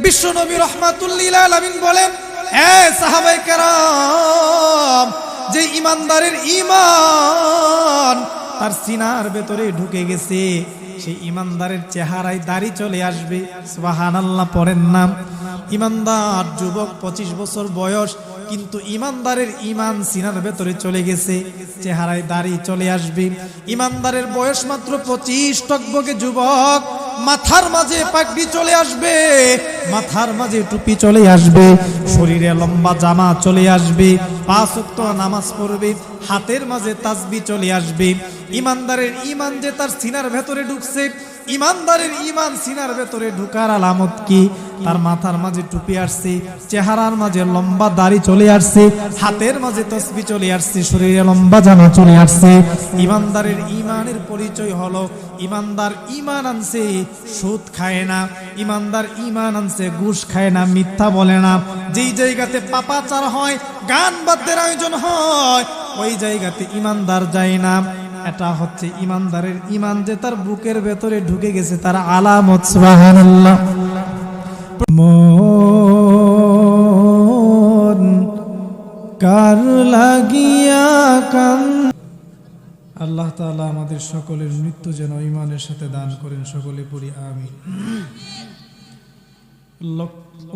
বিশ্বনবী রাহমাতুল লিল আলামিন বলেন, এ সাহাবায়ে কেরাম, যে ইমানদারের ঈমান তার সিনার ভেতরে ঢুকে গেছে, সেই ইমানদারের চেহারায় দাড়ি চলে আসবে। সুবহানাল্লাহ পড়েন না। ইমানদার যুবক, 25 বছর বয়স, কিন্তু ইমানদারের ঈমান সিনার ভেতরে চলে গেছে, চেহারায় দাড়ি চলে আসবে। ইমানদারের বয়স মাত্র 25, টকবকে যুবক, মাথার মাঝে পাগড়ি চলে আসবে, মাথার মাঝে টুপি চলে আসবে, শরীরে লম্বা জামা চলে আসবে, 5 ওয়াক্ত নামাজ পড়বে, হাতের মাঝে তাসবিহ চলে আসবে। ইমানদারের ঈমান যে তার সিনার ভেতরে ঢুকছে, ইমানদারের ঈমান সিনার ভেতরে ঢুকার আলামত কি? তার মাথার মাঝে টুপি আসছে, চেহারার মাঝে লম্বা দাড়ি চলে আসছে, হাতের মাঝে তাসবিহ চলে আসছে, শরীরে লম্বা জামা চলে আসছে। ইমানদারের ঈমানের পরিচয় হলো, ইমানদার ঈমান আনছে, সুদ খায় না, ইমানদার ঈমান আনছে, ঘুষ খায় না, মিথ্যা বলে না। যেই জায়গাতে পাপাচার হয়, গান বাদ্যের আয়োজন হয়, ওই জায়গাতে ইমানদার যায় না। এটা হচ্ছে ইমানদারের ঈমান যে তার বুকের ভেতরে ঢুকে গেছে, তার আলামত। সুবহানাল্লাহ। মন কার লাগিয়া কান। আল্লাহ তাআলা আমাদের সকলের মৃত্যু যেন ঈমানের সাথে দান করেন, সকলে পড়ি আমিন।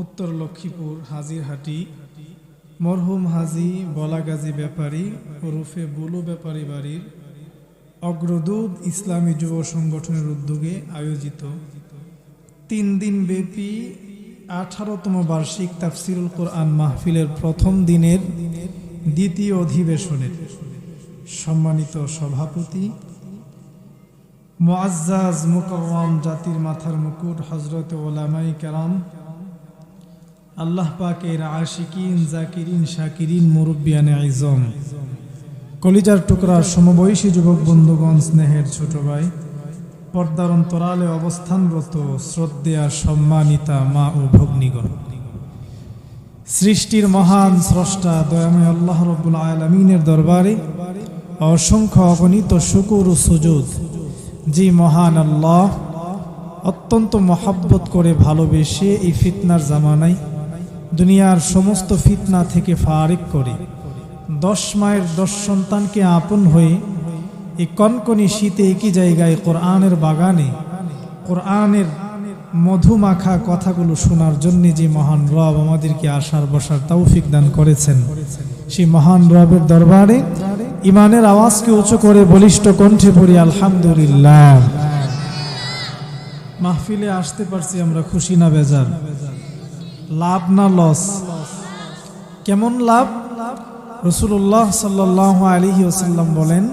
উত্তর লক্ষ্মীপুর হাজিরহাটি মরহুম হাজী বলাগাজী ব্যাপারী ওরফে বুলু ব্যাপারী বাড়ির অগ্রদূত ইসলামী যুব সংগঠনের উদ্যোগে আয়োজিত 3 দিন ব্যাপী 18তম বার্ষিক তাফসিরুল কোরআন মাহফিলের প্রথম দিনের দ্বিতীয় অধিবেশনের সম্মানিত সভাপতি মুআজ্জাজ মুকাররম জাতির মাথার মুকুট হযরত উলামায়ে কেরাম, আল্লাহ পাকের আশিকিন, জাকিরিন, শাকিরিন, মুরব্বিয়ানে আযম, কলিজার টুকরা সমবয়সী যুবক বন্ধুগণ, স্নেহের ছোট ভাই, পর্দার অন্তরালে অবস্থানরত শ্রদ্ধেয়া সম্মানিতা মা ও ভগ্নীগণ, সৃষ্টির মহান স্রষ্টা দয়াময় আল্লাহ রাব্বুল আলামিনের দরবারে অসংখ্য অগণিত শুকর ও সুজুদ, যে মহান আল্লাহ অত্যন্ত মহব্বত করে ভালোবেসে এই ফিতনার জামানায় দুনিয়ার সমস্ত ফিতনা থেকে ফারিক করে 10 মায়ের 10 সন্তানকে আপন হয়ে এই কনকনি শীতে একই জায়গায় কোরআনের বাগানে কোরআনের মধুমাখা কথাগুলো শোনার জন্য যে মহান রব আমাদেরকে আসার বসার তৌফিক দান করেছেন, সেই মহান রবের দরবারে ইমানের আওয়াজকে উঁচু করে বলিষ্ঠ কণ্ঠে পড়ি আলহামদুলিল্লাহ। মাহফিলে আসতে পারছি আমরা খুশি না বেজার? লাভ না লস? কেমন লাভ? রাসূলুল্লাহ সাল্লাল্লাহু আলাইহি ওয়াসাল্লাম বলেন,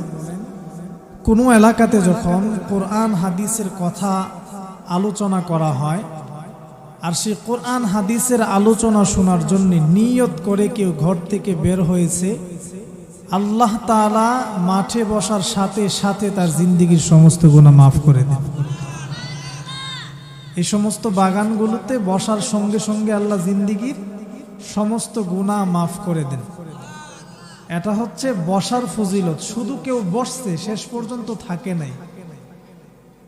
কোন এলাকাতে যখন কোরআন হাদিসের কথা আলোচনা করা হয় আর সেই কোরআন হাদিসের আলোচনা শোনার জন্য নিয়ত করে কেউ ঘর থেকে বের হয়েছে, আল্লাহ তাআলা মাঠে বসার সাথে সাথে তার জিন্দেগীর সমস্ত গুনাহ মাফ করে দেন। এই সমস্ত বাগানগুলোতে বসার সঙ্গে সঙ্গে আল্লাহ জিন্দেগীর সমস্ত গুনাহ মাফ করে দেন। এটা হচ্ছে বসার ফজিলত। শুধু কেউ বসছে, শেষ পর্যন্ত থাকে নাই।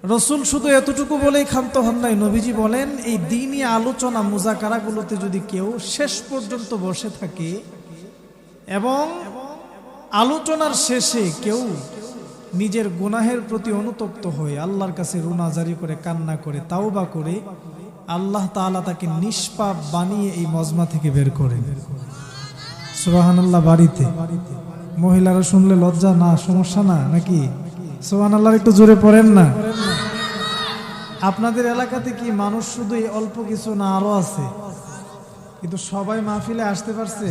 রাসূল শুধু এতটুকু বলেই ক্ষান্ত হন নাই। নবীজি বলেন, এই দ্বীনি আলোচনা মুজাকারাগুলোতে যদি কেউ শেষ পর্যন্ত বসে থাকে এবং আলোচনার শেষে কেউ নিজের গুনাহের প্রতি অনুতপ্ত হয়ে আল্লাহর কাছে রুনা জারি করে, কান্না করে, তাওবা করে, আল্লাহ তাআলা তাকে নিষ্পাপ বানিয়ে এই মজমা থেকে বের করেন। সুবহানাল্লাহ। বাড়িতে মহিলারা শুনলে লজ্জা না, সমস্যা না নাকি? সুবহানাল্লাহ একটু জোরে পড়েন না। আপনাদের এলাকাতে কি মানুষ শুধু এই অল্প কিছু না আরো আছে? কিন্তু সবাই মাহফিলে আসতে পারছে?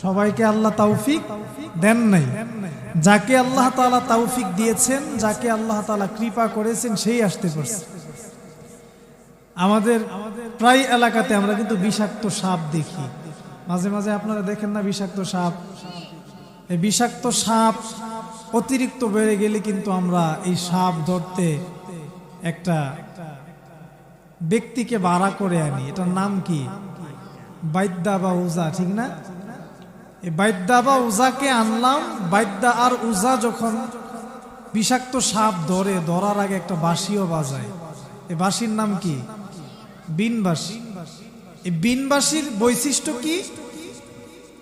সবাইকে আল্লাহ তৌফিক দেন নাই। যাকে আল্লাহ তাআলা তৌফিক দিয়েছেন, যাকে আল্লাহ তাআলা কৃপা করেছেন, সেই আসতে পারছে। আমাদের প্রায় এলাকাতে আমরা কিন্তু বিষাক্ত সাপ দেখি। মাঝে মাঝে আপনারা দেখেন না বিষাক্ত সাপ? এই বিষাক্ত সাপ অতিরিক্ত বেড়ে গেলে কিন্তু আমরা এই সাপ ধরতে একটা ব্যক্তিকে ভাড়া করে আনি। এটার নাম কি? বাইদ্যা বা উজা, ঠিক না? এই বাইদ্যা বা উজাকে আনলাম। বাইদ্যা আর উজা যখন বিষাক্ত সাপ ধরে, ধরার আগে একটা বাঁশিও বাজায়। এই বাঁশির নাম কি? বিন বাঁশি। এই বিনবাসীর বৈশিষ্ট্য কি?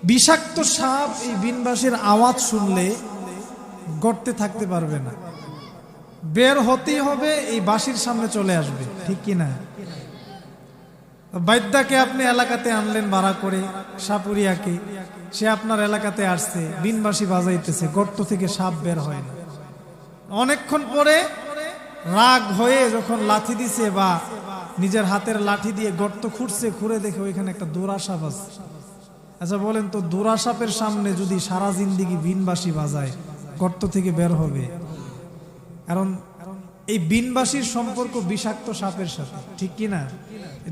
বিষাক্ত সাপ এই বিনবাসীর আওয়াজ শুনলে গর্তে থাকতে পারবে না, বের হতেই হবে, এই বাঁশির সামনে চলে আসবে, ঠিক কি না? বৈদ্যাকে আপনি এলাকাতে আনলেন ভাড়া করে, সাপুরিয়াকে, সে আপনার এলাকাতে আসছে, বিনবাসী বাজাইতেছে, গর্ত থেকে সাপ বের হয় না। অনেকক্ষণ পরে রাগ হয়ে যখন লাঠি দিছে বা নিজের হাতের লাঠি দিয়ে গর্ত খুঁড়ছে, খুঁড়ে দেখে ওইখানে একটা দোরা সাপ আছে। আচ্ছা বলেন তো, দোরা সাপের সামনে যদি সারা জিন্দিগি বিনবাসী বাজায়, গর্ত থেকে বের হবে? কারণ এই বিনবাসীর সম্পর্ক বিষাক্ত সাপের সাথে, ঠিক কি না?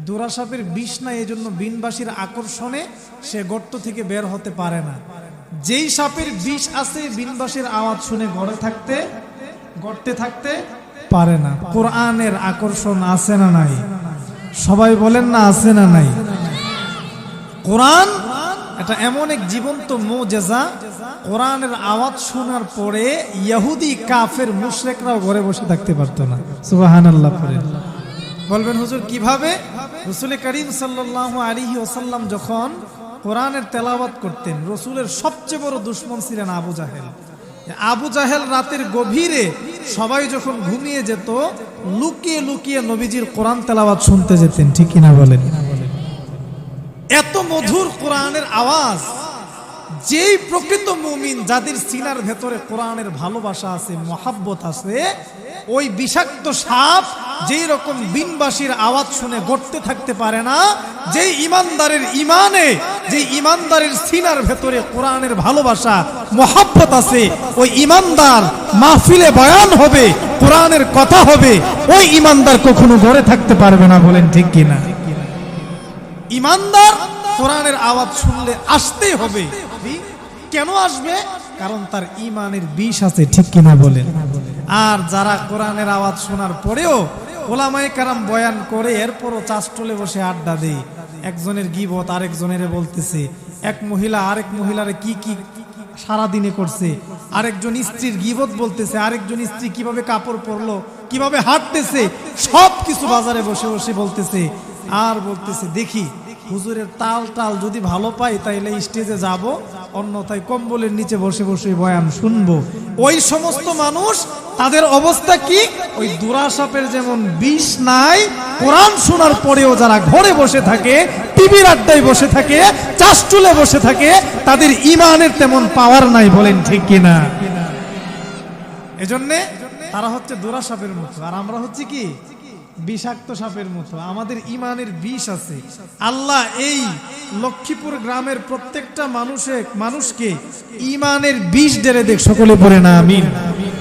দোরা সাপের বিষ নাই, এই জন্য বিনবাসীর আকর্ষণে সে গর্ত থেকে বের হতে পারে না। যেই সাপের বিষ আছে, বিনবাসীর আওয়াজ শুনে গর্তে থাকতে পারে না। কোরআনের আকর্ষণ আছে না নাই? সবাই বলেন না, আছে না নাই? কোরআন এটা এমন এক জীবন্ত মুজিজা, কোরআনের আওয়াজ শোনার পরে ইহুদি কাফের মুশরিকরাও ঘরে বসে থাকতে পারতো না। সুবহানাল্লাহ পড়েন। বলবেন হুজুর কিভাবে? রাসূল করিম সাল্লাল্লাহু আলাইহি ওয়াসাল্লাম যখন কোরআনের তেলাওয়াত করতেন, রাসূলের সবচেয়ে বড় দুশমন ছিলেন আবু জাহেল। আবু জাহেল রাতের গভীরে সবাই যখন ঘুমিয়ে যেত, লুকিয়ে লুকিয়ে নবীজির কোরআন তেলাওয়াত শুনতে যেতেন, ঠিক কিনা বলেন? এত মধুর কোরআনের আওয়াজ, যেই প্রকৃত মুমিন, যাদের সিনার ভেতরে কোরআনের ভালোবাসা আছে, মহাব্বত আছে, ওই বিষাক্ত সাপ যেই রকম বিনবাসীর আওয়াজ শুনে গড়তে থাকতে পারে না, যেই ইমানদারের ইমানে, যেই ইমানদারের সিনার ভেতরে কোরআনের ভালোবাসা মহাব্বত আছে, ওই ইমানদার মাহফিলে বয়ান হবে, কোরআনের কথা হবে, ওই ইমানদার কখনো ঘরে থাকতে পারবে না। বলেন ঠিক কিনা? ইমানদার কোরআনের আওয়াজ শুনলে আসতেই হবে। কেন আসবে? কারণ তার ইমানের বিষ আছে, ঠিক কিনা বলেন? আর যারা কোরআনের আওয়াজ শোনার পরেও ওলামায়ে কেরাম বয়ান করে, এরপরও চাষটলে বসে আড্ডা দেয়, একজনের গীবত আরেকজনের বলতেছে, এক মহিলা আরেক মহিলারে কি কি সারাদিনে করছে, আরেকজন স্ত্রীর গীবত বলতেছে, আরেকজন স্ত্রী কিভাবে কাপড় পরলো, কিভাবে হাঁটতেছে, সব কিছু বাজারে বসে বসে বলতেছে। আর বলতেছে, দেখি হুজুরের তাল যদি ভালো পাই তাইলে স্টেজে যাব, অন্যথায় কম্বলের নিচে বসে বসে বয়ান শুনবো। ওই সমস্ত মানুষ, তাদের অবস্থা কি? ওই দোরা সাপের যেমন বিষ নাই, কোরআন শোনার পরেও যারা ঘরে বসে থাকে, টিভির আড্ডায় বসে থাকে, চাষটুলে বসে থাকে, তাদের ইমানের তেমন পাওয়ার নাই। বলেন ঠিক কিনা? এজন্যে তারা হচ্ছে দোরা সাপের মতো, আর আমরা হচ্ছে কি? বিষাক্ত সাপের মতো। আমাদের ইমানের বিষ আছে। আল্লাহ এই লক্ষ্মীপুর গ্রামের প্রত্যেকটা মানুষকে ইমানের বিষ ঢেলে দেখ, সকলে পড়ে না আমিন।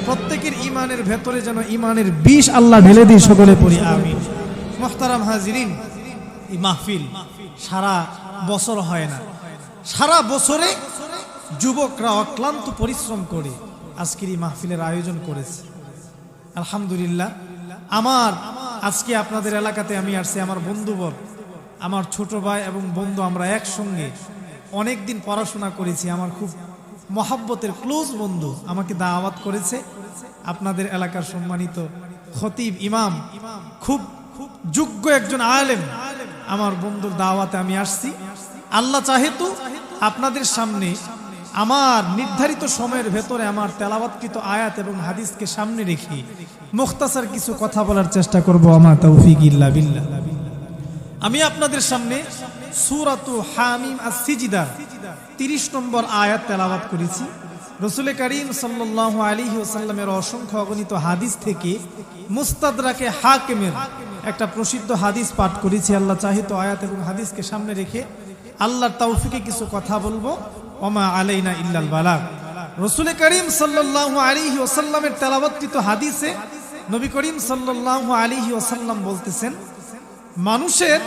প্রত্যেকের ইমানের ভেতরে যেন ইমানের বিষ আল্লাহ ঢেলে দিই, সকলে পড়ি আমিন। মুহতারাম হাজিরিন, এই মাহফিল সারা বছর হয় না, সারা বছরে যুবকরা অক্লান্ত পরিশ্রম করে আজকের এই মাহফিলের আয়োজন করেছে। আলহামদুলিল্লাহ। আমার আজকে আপনাদের এলাকাতে আমি আসছি, আমার বন্ধুবর, আমার ছোট ভাই এবং বন্ধু, আমরা একসঙ্গে অনেকদিন পড়াশোনা করেছি। আমার খুব মহাব্বতের ক্লোজ বন্ধু আমাকে দাওয়াত করেছে। আপনাদের এলাকার সম্মানিত খতিব ইমাম, খুব যোগ্য একজন আলেম, আমার বন্ধুর দাওয়াতে আমি আসছি। আল্লাহ চাহেতু আপনাদের সামনে আমার নির্ধারিত সময়ের ভেতরে আমার তেলাওয়াতকৃত আয়াত এবং হাদিসকে সামনে রেখে মুখতাসার কিছু কথা বলার চেষ্টা করব। আমা তৌফিক ইল্লা বিল্লাহ। আমি আপনাদের সামনে সূরাতু হামিম আস-সিজদা 30 নম্বর আয়াত তেলাওয়াত করেছি। রাসূল করিম সাল্লাল্লাহু আলাইহি ওয়াসাল্লামের অসংখ্য অগণিত হাদিস থেকে মুস্তাদরাকে হাকিমের একটা প্রসিদ্ধ হাদিস পাঠ করেছি। আল্লাহ চাহিত আয়াত এবং হাদিসকে সামনে রেখে আল্লাহর তৌফিকে কিছু কথা বলবো। ওমা আলাইনা ইল্লাল বালাগ। রাসূল করিম সাল্লাল্লাহু আলাইহি ওয়াসাল্লামের তেলাওয়াতকৃত হাদিসে নবী করিম সাল্লাল্লাহু আলাইহি ওয়াসাল্লাম বলতেছেন, মানুষের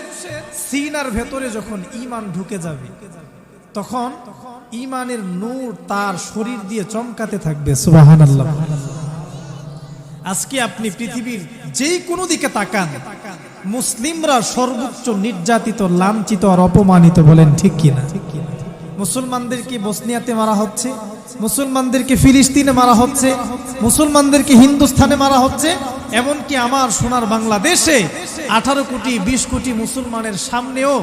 সিনার ভেতরে যখন ঈমান ঢুকে যাবে, তখন ঈমানের নূর তার শরীর দিয়ে চমকাতে থাকবে। সুবহানাল্লাহ। আজকে আপনি পৃথিবীর যেই কোনো দিকে তাকান, মুসলিমরা সর্বোচ্চ নির্যাতিত, লাঞ্ছিত আর অপমানিত। বলেন ঠিক কিনা? মুসলমানদেরকে বসনিয়াতে মারা হচ্ছে, মুসলমানদেরকে ফিলিস্তিনে মারা হচ্ছে, মুসলমানদেরকে হিন্দুস্তানে মারা হচ্ছে, এমনকি আমার সোনার বাংলাদেশে 18 কোটি 20 কোটি মুসলমানের সামনেও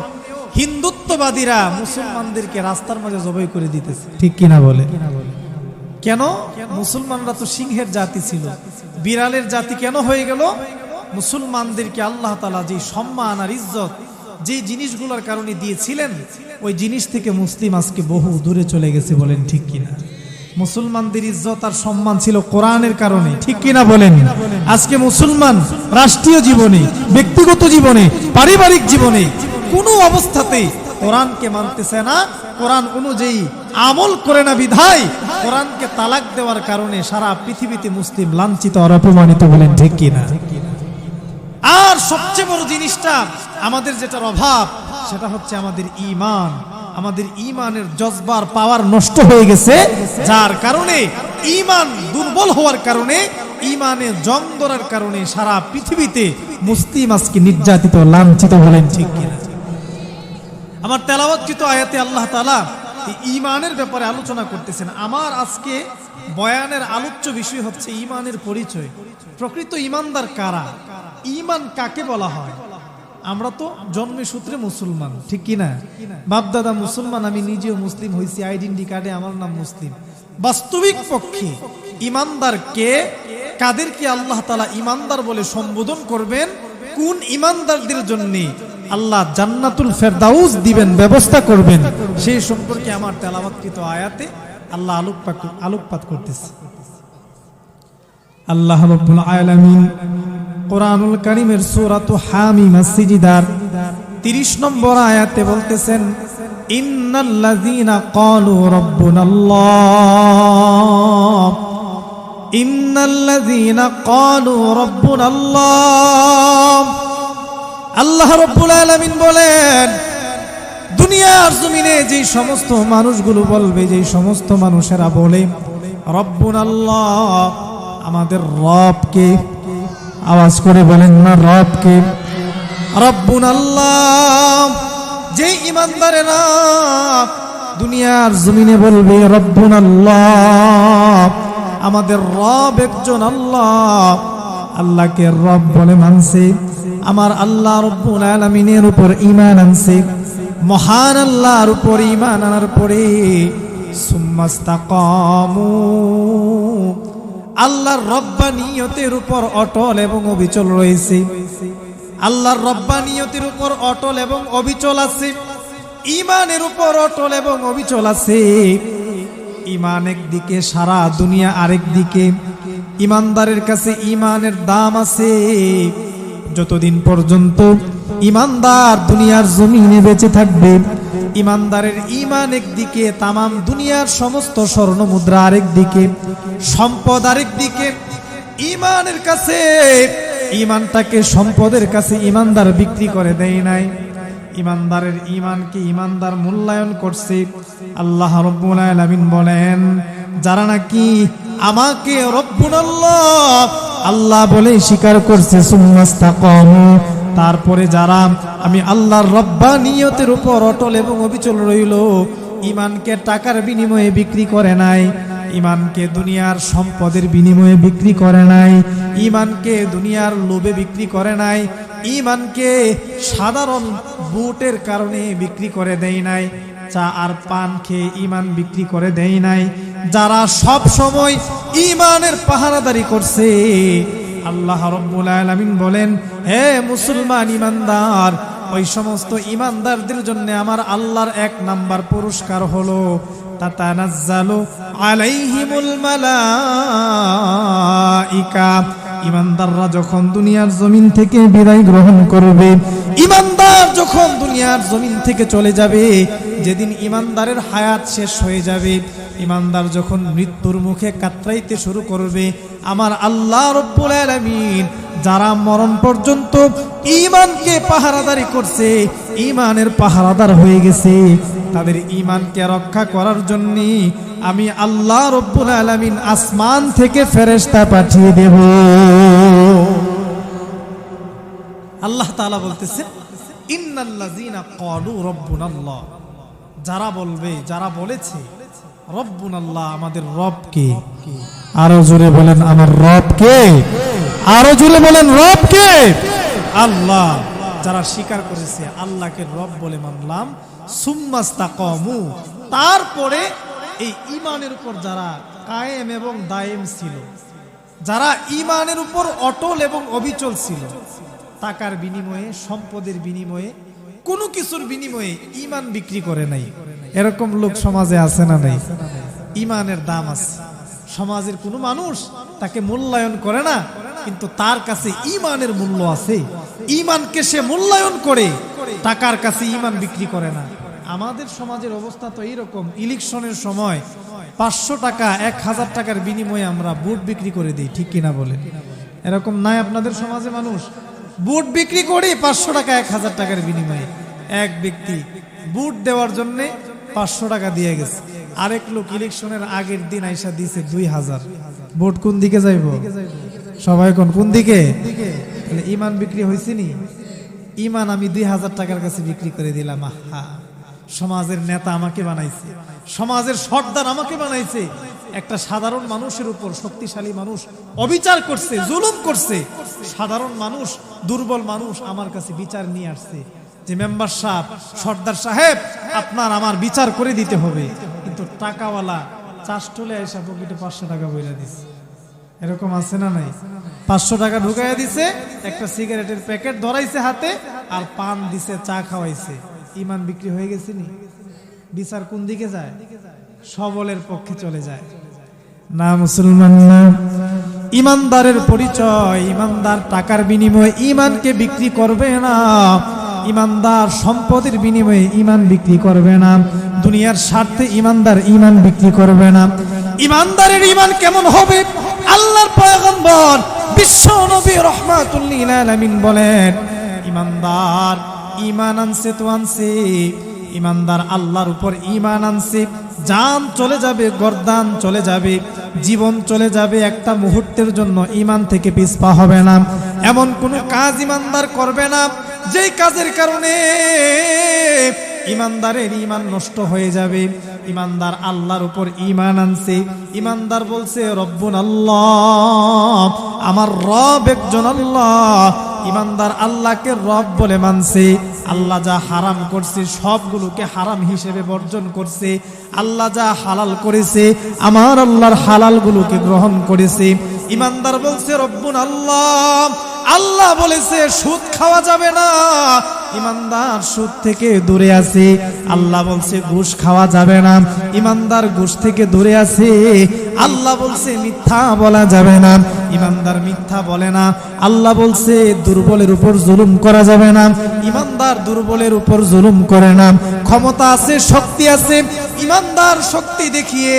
হিন্দুত্ববাদীরা মুসলমানদেরকে রাস্তার মাঝে জবাই করে দিতেছে, ঠিক কিনা বলে? কেন? মুসলমানরা তো সিংহের জাতি ছিল, বিড়ালের জাতি কেন হয়ে গেল? মুসলমানদেরকে আল্লাহ তাআলা যে সম্মান আর ইজ্জত যে জিনিসগুলোর কারণে দিয়েছিলেন, ওই জিনিস থেকে মুসলিম আজকে বহু দূরে চলে গেছে, বলেন ঠিক কিনা? মুসলমানদের ইজ্জত আর সম্মান ছিল কোরআনের কারণে, ঠিক কিনা বলেন? আজকে মুসলমান রাষ্ট্রীয় জীবনে, ব্যক্তিগত জীবনে, পারিবারিক জীবনে কোনো অবস্থাতেই কোরআনকে মানতেছে না, কোরআন অনুযায়ী আমল করে না বিধায় কোরআনকে তালাক দেওয়ার কারণে সারা পৃথিবীতে মুসলিম লাঞ্ছিত আর অপমানিত, বলেন ঠিক কিনা? আর সবচেয়ে বড় জিনিসটা আমাদের যেটার অভাব, সেটা হচ্ছে আমাদের ঈমান। আমাদের ঈমানের জজবার পাওয়ার নষ্ট হয়ে গেছে, যার কারণে ঈমান দুর্বল হওয়ার কারণে, ঈমানে জং ধরার কারণে সারা পৃথিবীতে মুসলিম আজকে নির্যাতিত লাঞ্ছিত, বলেন ঠিক কিনা? আমার তেলাওয়াতকৃত আয়াতে আল্লাহ তাআলা ঈমানের ব্যাপারে আলোচনা করতেছেন। আমার আজকে বয়ানের আলোচ্য বিষয় হচ্ছে ঈমানের পরিচয়। প্রকৃত ঈমানদার কারা? ঈমান কাকে বলা হয়? আমরা তো জন্মে সূত্রে মুসলমান, ঠিক কিনা? বাপদাদা মুসলমান, আমি নিজেও মুসলিম হয়েছি, আইডেন্টি কার্ডে আমার নাম মুসলিম। বাস্তবিক পক্ষে ঈমানদার কে? কাদেরকে আল্লাহ তাআলা ঈমানদার বলে সম্বোধন করবেন? কোন ঈমানদারদের জন্য আল্লাহ জান্নাতুল ফেরদাউস দিবেন, ব্যবস্থা করবেন, সেই সম্পর্কে আমার তেলাওয়াতকৃত আয়াতে আল্লাহ আলোকপাত করতেছে। আল্লাহ রাব্বুল আলামিন কোরআনুল কারীমের সূরা হামিম আস-সিজদার 30 নম্বর আয়াতে বলতেছেন, ইন্নাল্লাযীনা ক্বালু রাব্বুনাল্লাহ, ইন্নাল্লাযীনা ক্বালু রাব্বুনাল্লাহ। আল্লাহ রাব্বুল আলামিন বলেন, দুনিয়ার জমিনে যে সমস্ত মানুষগুলো বলবে, যে সমস্ত মানুষেরা বলে রব্বুনাল্লাহ, আমাদের রবকে, আওয়াজ করে বলেন না রবকে, রব্বুনাল্লাহ, যে ঈমানদারেরা দুনিয়ার জমিনে বলবে রব্বুনাল্লাহ, আমাদের রব একজন আল্লাহ, আল্লাহকে রব বলে মানছে, আমার আল্লাহ রব্বুল আলামিনের উপর ঈমান আনছে, মহান আল্লাহর উপর ঈমান আনার পরে সুম্মাস্তাকামু, আল্লাহর রব্বানিয়তের উপর অটল এবং অবিচল রয়েছে, আল্লাহর রব্বানিয়তের উপর অটল এবং অবিচল আছে, ঈমানের উপর অটল এবং অবিচল আছে। ঈমান একদিকে, সারা দুনিয়া আরেক দিকে। ঈমানদারের কাছে ঈমানের দাম আছে। যতদিন পর্যন্ত ঈমানদার দুনিয়ার জমিনে বেঁচে থাকবে, ঈমানদারের ঈমান একদিকে, তামাম দুনিয়ার সমস্ত স্বর্ণ মুদ্রা আরেক দিকে, সম্পদ আরেক দিকে। ঈমানের কাছে, ঈমানটাকে সম্পদের কাছে ঈমানদার বিক্রি করে দেয় নাই। ঈমানদারের ঈমানকে ঈমানদার মূল্যায়ন করছে। আল্লাহ রাব্বুল আলামিন বলেন, যারা নাকি আমাকে রব্বুনাল্লাহ আল্লাহ বলে স্বীকার করছে, সুম্মাস্তাকামু, তারপরে যারা আমি আল্লাহর রব্বানিয়তের উপর অটল এবং অবিচল রইল, ঈমানকে টাকার বিনিময়ে বিক্রি করে নাই, ঈমানকে দুনিয়ার সম্পদের বিনিময়ে বিক্রি করে নাই, ঈমানকে দুনিয়ার লোভে বিক্রি করে নাই, ঈমানকে সাধারণ বুটের কারণে বিক্রি করে দেয় নাই, চা আর পান খেয়ে ঈমান বিক্রি করে দেয় নাই। যারা সব সময় ঈমানের পাহারাদারি করছে, আল্লাহ রাব্বুল আলামিন বলেন, হে মুসলমান ঈমানদার, ওই সমস্ত ঈমানদারদের জন্য আমার আল্লাহর 1 নাম্বার পুরস্কার হলো তাতানাজ্জালু আলাইহিমুল মালাইকা। ঈমানদাররা যখন দুনিয়ার জমিন থেকে বিদায় গ্রহণ করবে, ঈমানদার যখন দুনিয়ার জমিন থেকে চলে যাবে, যেদিন ঈমানদারের হায়াত শেষ হয়ে যাবে, ঈমানদার যখন মৃত্যুর মুখে কাতরাইতে শুরু করবে, আমার আল্লাহ রাব্বুল আলামিন যারা মরণ পর্যন্ত ঈমানকে পাহারাদারি করছে, ঈমানের পাহারাদার হয়ে গেছে, তাদের ঈমানকে রক্ষা করার জন্য আমি আল্লাহ রাব্বুল আলামিন আসমান থেকে ফেরেশতা পাঠিয়ে দেব। আল্লাহ তাআলা বলতেছেন, ইন্নাল্লাযীনা ক্বালু রাব্বুনাল্লাহ, যারা বলবে, যারা বলেছে রব্বুনাল্লাহ, আমাদের রব কে? আরো জোরে বলেন, আমার রব কে? আরো জোরে বলেন রব কে? আল্লাহ। যারা স্বীকার করেছে আল্লাহকে রব বলে মানলাম, সুম্মাস্তাকামু, তারপরে এই ঈমানের উপর যারা কায়েম এবং দায়েম ছিল, যারা ঈমানের উপর অটল এবং অবিচল ছিল, টাকার বিনিময়ে, সম্পদের বিনিময়ে, কোনো কিছুর বিনিময়ে ঈমান বিক্রি করে নাই, এরকম লোক সমাজে আছে না নাই? ঈমানের দাম আছে। সমাজের কোনো মানুষ তাকে মূল্যায়ন করে না, কিন্তু তার কাছে ঈমানের মূল্য আছে। ঈমানকে সে মূল্যায়ন করে, টাকার কাছে ঈমান বিক্রি করে না। আমাদের সমাজের অবস্থা তো এইরকম, ইলেকশনের সময় 500 টাকা 1000 টাকার বিনিময়ে আমরা ভোট বিক্রি করে দিই, ঠিক কিনা বলে? এরকম নাই আপনাদের সমাজে? মানুষ ভোট বিক্রি করে 500 টাকা 1000 টাকার বিনিময়ে। এক ব্যক্তি ভোট দেওয়ার জন্য 500 টাকা দিয়ে গেছে, আরেক লোক ইলেকশনের আগের দিন আইসা দিয়েছে 2000। ভোট কোন দিকে যাইব? সবাই কোন দিকে? ঈমান বিক্রি হয়েছে নি? ঈমান আমি 2000 টাকার কাছে বিক্রি করে দিলাম। আহা, সমাজের নেতা আমাকে বানাইছে, সমাজের সর্দার আমাকে বানাইছে। একটা সাধারণ মানুষের উপর শক্তিশালী মানুষ অবিচার করছে, জুলুম করছে। সাধারণ মানুষ, দুর্বল মানুষ আমার কাছে বিচার নিয়ে আসছে যে মেম্বার সাহেব, সর্দার সাহেব, আপনার আমার বিচার করে দিতে হবে। কিন্তু টাকাওয়ালা চাষটলে এসে পকেটে 500 টাকা বইলা দিছে। এরকম আছে না নাই? 500 টাকা ঢুকাইয়া দিছে, একটা সিগারেটের প্যাকেট ধরাইছে হাতে, আর পান দিছে, চা খাওয়াইছে। ঈমান বিক্রি হয়ে গেছে নি? বিচার কোন দিকে যায়? সবলের পক্ষে চলে যায় না। মুসলমান না, ঈমানদারের পরিচয়, ঈমানদার টাকার বিনিময়ে ঈমানকে বিক্রি করবে না। ঈমানদার সম্পদের বিনিময়ে ঈমান বিক্রি করবে না। দুনিয়ার স্বার্থে ঈমানদার ঈমান বিক্রি করবে না। ঈমানদারের ঈমান কেমন হবে? আল্লাহর পয়গম্বর বিশ্ব নবী রাহমাতুল লিল আলামিন বলেন, ঈমানদার ঈমান আনছে তো আনছে, ঈমানদার আল্লাহর উপর ঈমান আনছে, জান চলে যাবে, গর্দান চলে যাবে, জীবন চলে যাবে, একটা মুহূর্তের জন্য ঈমান থেকে পিছপা হবে না। এমন কোন কাজ ঈমানদার করবে না যেই কাজের কারণে ঈমানদারের ঈমান নষ্ট হয়ে যাবে। ঈমানদার আল্লাহর উপর ঈমান আনছে, ঈমানদার বলছে রব্বুন আল্লাহ, আমার রব একজন আল্লাহ। ঈমানদার আল্লাহকে রব বলে মানছে। আল্লাহ যা হারাম করছে সবগুলোকে হারাম হিসেবে বর্জন করছে। আল্লাহ যা হালাল করেছে আমার আল্লাহর হালালগুলোকে গ্রহণ করেছে। ঈমানদার বলছে রব্বুন আল্লাহ, আল্লাহ বলেছে সুদ খাওয়া যাবে না, ঈমানদার সুদ থেকে দূরে আছে। আল্লাহ বলছে ঘুষ খাওয়া যাবে না, ঈমানদার ঘুষ থেকে দূরে আছে। আল্লাহ বলছে মিথ্যা বলা যাবে না, ঈমানদার মিথ্যা বলে না। আল্লাহ বলছে দুর্বলের উপর জুলুম করা যাবে না, ঈমানদার দুর্বলের উপর জুলুম করে না। ক্ষমতা আছে, শক্তি আছে, ঈমানদার শক্তি দেখিয়ে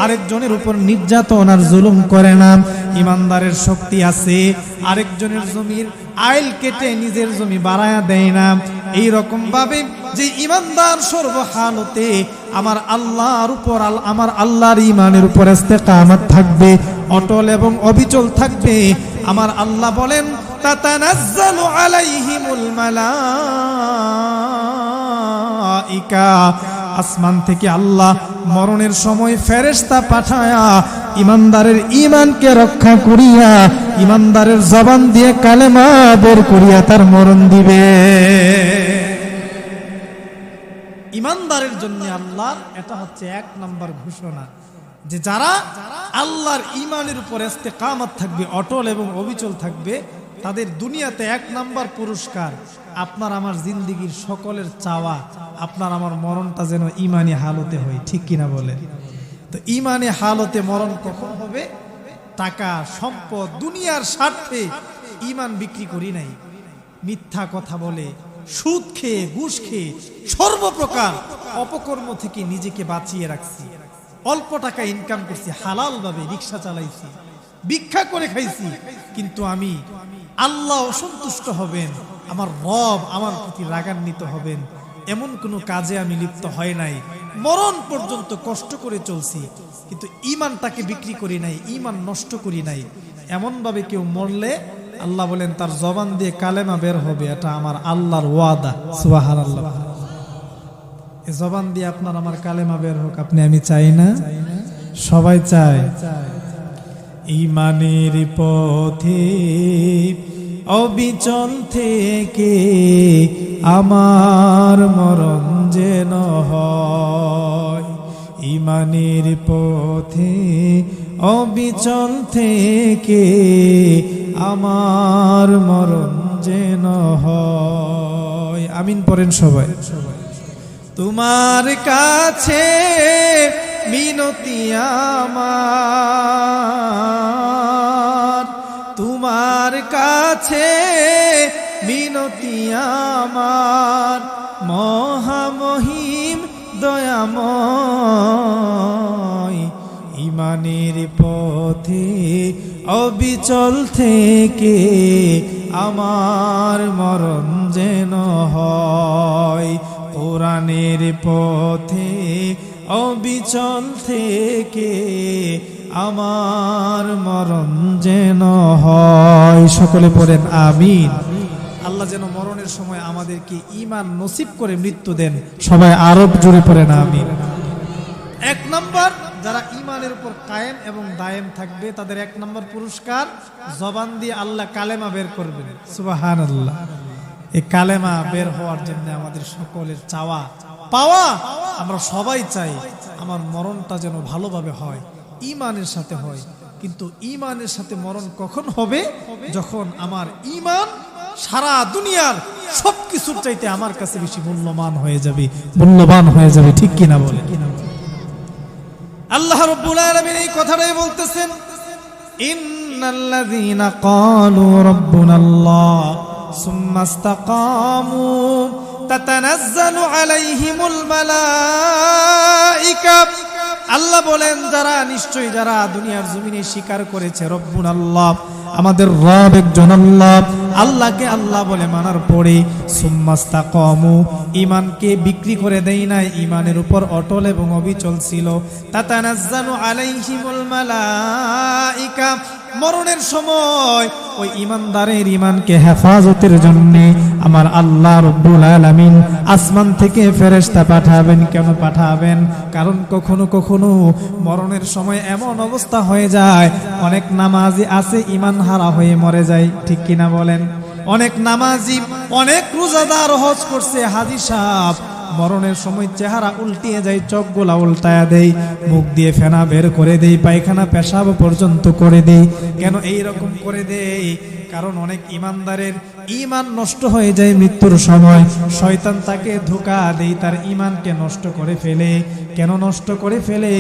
আরেকজনের উপর নির্যাতন আর জুলুম করে না। ঈমানদারের শক্তি আছে, আরেকজনের জমির আইল কেটে নিজের জমি বাড়ায়া দেয় না। এই রকম ভাবে যে ঈমানদার সর্বহালতে আমার আল্লাহর উপর, আমার আল্লাহর ঈমানের উপর ইস্তেকামত থাকবে, অটল এবং অবিচল থাকবে। আমার আল্লাহ বলেন তাতানাজ্জালু আলাইহিমুল মালাইকা, আসমান থেকে আল্লাহ মরণের সময় ফেরেশতা পাঠায়া ঈমানদারের ঈমানকে রক্ষা করিয়া, ঈমানদারের জবান দিয়ে কালেমা বের করিয়া তার মরণ দিবে। ঈমানদারের জন্য আল্লাহ, এটা হচ্ছে 1 নম্বর ঘোষণা যে যারা আল্লাহর ঈমানের উপর ইস্তেকামত থাকবে, অটল এবং অবিচল থাকবে, তাদের দুনিয়াতে 1 নম্বর পুরস্কার আপনার আমার জিন্দেগীর সকলের চাওয়া, আপনার আমার মরণটা যেন ঈমানি হালতে হয়, ঠিক কিনা বলেন? তো ঈমানি হালতে মরণ কখন হবে? টাকা সম্পদ দুনিয়ার স্বার্থে ঈমান বিক্রি করি নাই, মিথ্যা কথা বলে, সুদ খেয়ে, ঘুষ খেয়ে, সর্বপ্রকার অপকর্ম থেকে নিজেকে বাঁচিয়ে রাখছি। অল্প টাকা ইনকাম করছি, হালাল ভাবে রিক্সা চালাইছি, ভিক্ষা করে খাইছি, কিন্তু আমি আল্লাহ অসন্তুষ্ট হবেন, আমার রব আমার প্রতি রাগান্বিত হবেন, এমন কোনো কাজে আমি লিপ্ত হয় নাই। মরণ পর্যন্ত কষ্ট করে চলছি, কিন্তু ঈমানটাকে বিক্রি করি নাই, ঈমান নষ্ট করি নাই। এমন ভাবে কেউ মরলে আল্লাহ বলেন তার জবান দিয়ে কালেমা বের হবে, এটা আমার আল্লাহর ওয়াদা। সুবহানাল্লাহ। এই জবান দিয়ে আপনার আমার কালেমা বের হোক, আপনি আমি চাই না? সবাই চায়। ইমানের পথে অবিচল থেকে আমার মরণ যেন হয়। ইমানের পথে অবিচল থেকে আমার মরণ যেন হয়। আমিন পড়েন সবাই। তোমার কাছে মিনতি আমার, তোমার কাছে মিনতি আমার, মহামহিম দয়াময়। ইমানের পথে অবিচল থেকে আমার মরণ যেন হয়। কোরআনের পথে অবিচল থেকে আমার মরণ যেন হয়। সকলে পড়েন আমিন। আল্লাহ যেন মরণের সময় আমাদেরকে ঈমান নসিব করে মৃত্যু দেন। সবাই আরব জুড়ে পড়েন আমিন। এক নম্বর, যারা ঈমানের উপর কায়েম এবং দায়েম থাকবে তাদের এক নম্বর পুরস্কার, জবান দিয়ে আল্লাহ কালেমা বের করবেন। সুবহানাল্লাহ। এই কালেমা বের হওয়ার জন্য আমাদের সকলের চাওয়া পাওয়া, আমরা সবাই চাই আমার মরণটা যেন ভালোভাবে হয়, ঈমানের সাথে হয়। কিন্তু ঈমানের সাথে মরণ কখন হবে? যখন আমার ঈমান সারা দুনিয়ার সবকিছুর চাইতে আমার কাছে বেশি মূল্যবান হয়ে যাবে, মূল্যবান হয়ে যাবে। ঠিক কিনা বলে? আল্লাহ রাব্বুল আলামিন এই কথাটাই বলতেছেন, ইন্নাল্লাযীনা ক্বালু রাব্বুনাল্লাহ সুম্মা ইসতাকামু তাতানাজ্জালু আলাইহিমুল মালাইকা। আল্লাহ বলেন, যারা নিশ্চয়ই যারা দুনিয়ার জমিনে স্বীকার করেছে রব্বুন আল্লাহ, আমাদের রব একজন আল্লাহ, আল্লাহকে আল্লাহ বলে মানার পরে সুম্মাস্তাকামু, ঈমানকে বিক্রি করে দেয় নাই, ঈমানের উপর অটল এবং অবিচল ছিল। তাতানাজ্জালু আলাইহিমুল মালাইকা, মরণের সময় ওই ঈমানদারের ঈমানকে হেফাজতের জন্য আমার আল্লাহ রব্বুল আলামিন আসমান থেকে ফেরেশতা পাঠাবেন। কেন পাঠাবেন? কারণ কখনো কখনো মরণের সময় এমন অবস্থা হয়ে যায়, অনেক নামাজি আছে ঈমান হারা হয়ে মরে যায়। ঠিক কিনা বলেন? অনেক নামাজি, অনেক রোজাদার, হজ করছে হাজী সাহেব, মরণের সময় চেহারা উল্টিয়ে যায়, চোখগুলা উল্টায়া দেয়, মুখ দিয়ে ফেনা বের করে দেয়, পায়খানা পেশাব পর্যন্ত করে দেয়। কেন এই রকম করে দেয়? কারণ অনেক ঈমানদারের ঈমান নষ্ট হয়ে যায় মৃত্যুর সময়। শয়তান তাকে ধোঁকা দেয়, তার ঈমানকে নষ্ট করে ফেলে। কেন নষ্ট করে ফেলে?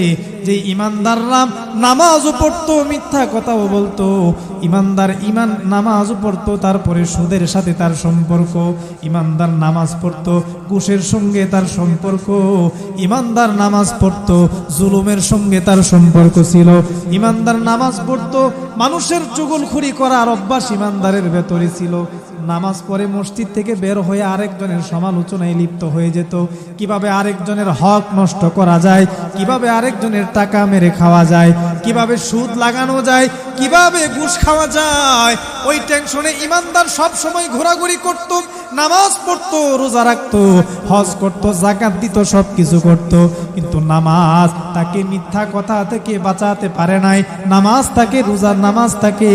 যে ঈমানদাররা নামাজও পড়তো, মিথ্যা কথাও বলতো। ঈমানদার ঈমান নামাজও পড়তো, তারপরে সুদের সাথে তার সম্পর্ক। ঈমানদার নামাজ পড়তো, ঘুষের সঙ্গে তার সম্পর্ক। ঈমানদার নামাজ পড়তো, জুলুমের সঙ্গে তার সম্পর্ক ছিল। ঈমানদার নামাজ পড়তো, মানুষের চুগলখুরি করার অভ্যাস ঈমানদারের ভেতরে ছিল। নামাজ পড়ে মসজিদ থেকে বের হয়ে আরেকজনের সমালোচনায় লিপ্ত হয়ে যেত। কিভাবে আরেকজনের হক নষ্ট করা যায়, কিভাবে আরেকজনের টাকা মেরে খাওয়া যায়, কিভাবে সুদ লাগানো যায়, কিভাবে ঘুষ খাওয়া যায়, ওই টেনশনে ঈমানদার সব সময় ঘোরাঘুরি করত। নামাজ পড়তো, রোজা রাখতো, হজ করতো, যাকাত দিত, সবকিছু করত। কিন্তু নামাজ তাকে মিথ্যা কথা থেকে বাঁচাতে পারে নাই। নামাজ তাকে নামাজ তাকে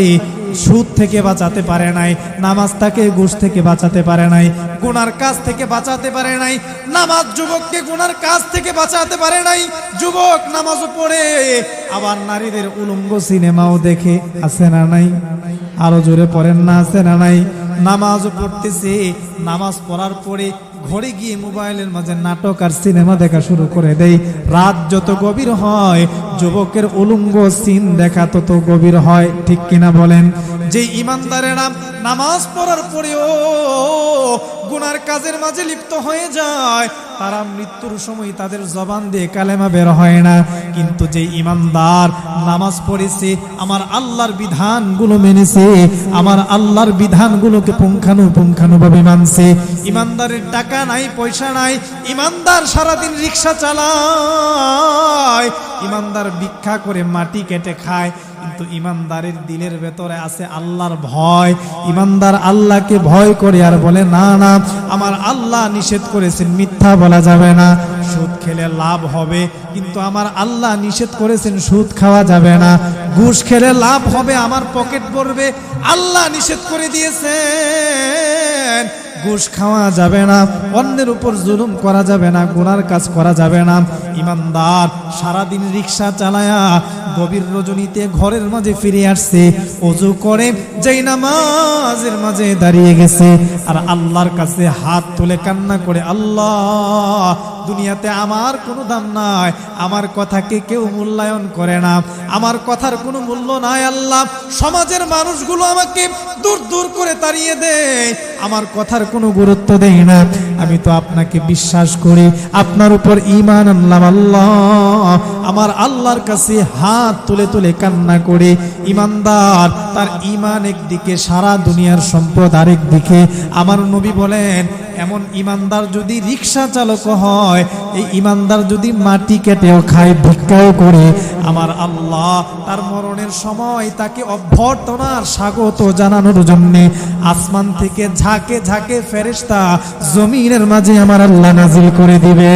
সুদ থেকে বাঁচাতে পারে নাই। নামাজ তাকে ঘুষ থেকে বাঁচাতে পারে নাই। গুনার কাজ থেকে বাঁচাতে পারে নাই। নামাজ যুবককে গুনার কাজ থেকে বাঁচাতে পারে নাই। যুবক নামাজও পড়ে, আবার নারীদের উলঙ্গ সিনেমাও দেখে। আছে না নাই? আরো জোরে পড়েন না, আছে না নাই? নামাজও পড়তেছে, নামাজ পড়ার পরে ঘরে গিয়ে মোবাইলের মাঝে নাটক আর সিনেমা দেখা শুরু করে দেয়। রাত যত গভীর হয়, যুবকের উলঙ্গ সিন দেখা তত গভীর হয়। ঠিক কিনা বলেন? যে ঈমানদারেরা নামাজ পড়ার পরেও গুনার কাজের মাঝে লিপ্ত হয়ে যায়, তারা মৃত্যুর সময় তাদের জবান দিয়ে কালেমা বের হয় না। কিন্তু যে ঈমানদার নামাজ পড়েছে, আমার আল্লাহর বিধানগুলো মেনেছে, আমার আল্লাহর বিধানগুলোকে পুঙ্খানুপুঙ্খানুভাবে মানছে, ঈমানদারের টাকা নাই, পয়সা নাই, ঈমানদার সারাদিন রিক্সা চালায়, ইমানদার ভিক্ষা করে মাটি কেটে খায়, কিন্তু ইমানদারের দিলের ভেতরে আছে আল্লাহর ভয়। ইমানদার আল্লাহকে ভয় করে আর বলে না না, আমার আল্লাহ নিষেধ করেছেন, মিথ্যা বলা যাবে না। সুদ খেলে লাভ হবে, কিন্তু আমার আল্লাহ নিষেধ করেছেন সুদ খাওয়া যাবে না। ঘুষ খেলে লাভ হবে, আমার পকেট ভরবে, আল্লাহ নিষেধ করে দিয়েছেন ঘুষ খাওয়া যাবে না, অন্যের উপর জুলুম করা যাবে না, গুনার কাজ করা যাবে না। ইমানদার সারাদিন রিক্সা চালায়া গভীর রজনীতে ঘরের মাঝে ফিরে আসছে, ওযু করে যেই নামাজের মাঝে দাঁড়িয়ে গেছে আর আল্লাহর কাছে হাত তুলে কান্না করে, আল্লাহ দুনিয়াতে আমার কোনো দাম নাই, আমার কথাকে কেউ মূল্যায়ন করে না, আমার কথার কোনো মূল্য নাই। আল্লাহ সমাজের মানুষগুলো আমাকে দূর দূর করে তাড়িয়ে দেয়, আমার কথার কোনো গুরুত্ব দেয় না। আমি তো আপনাকে বিশ্বাস করি, আপনার উপর ঈমান আনলাম। আল্লাহ আমার আল্লাহর কাছে হাত তুলে তুলে কান্না করে, ঈমানদার তার ঈমান একদিকে, সারা দুনিয়ার সম্পদ আরেক দিকে। আমার নবী বলেন, এমন ঈমানদার যদি রিক্সা চালক হয়, এই ঈমানদার যদি মাটি কেটেও খায়, ভিক্ষাও করে, আমার আল্লাহ তার মরণের সময় তাকে অভ্যর্থনার স্বাগত জানানোর জন্য আসমান থেকে ঝাঁকে ঝাঁকে ফেরেশতা জমিনের মাঝে আমার আল্লাহ নাজিল করে দিবে।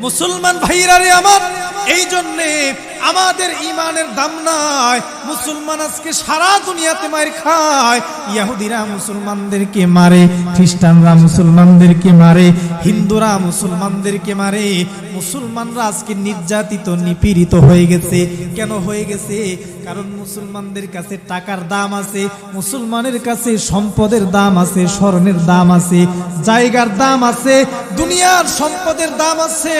মুসলমান ভাইরা রে আমার, এই জন্যে আমাদের ঈমানের দাম নাই। মুসলমান আজকে সারা দুনিয়াতে মার খায়, ইহুদিরা মুসলমানদেরকে মারে, খ্রিস্টানরা মুসলমানদেরকে মারে, হিন্দুরা মুসলমানদেরকে মারে। মুসলমানরা আজকে নির্যাতিত, নিপীড়িত হয়ে গেছে। কেন হয়ে গেছে? কারণ মুসলমানদের কাছে টাকার দাম আছে, মুসলমানের কাছে সম্পদের দাম আছে, স্বর্ণের দাম আছে, জায়গার দাম আছে, দুনিয়ার সম্পদের দাম আছে,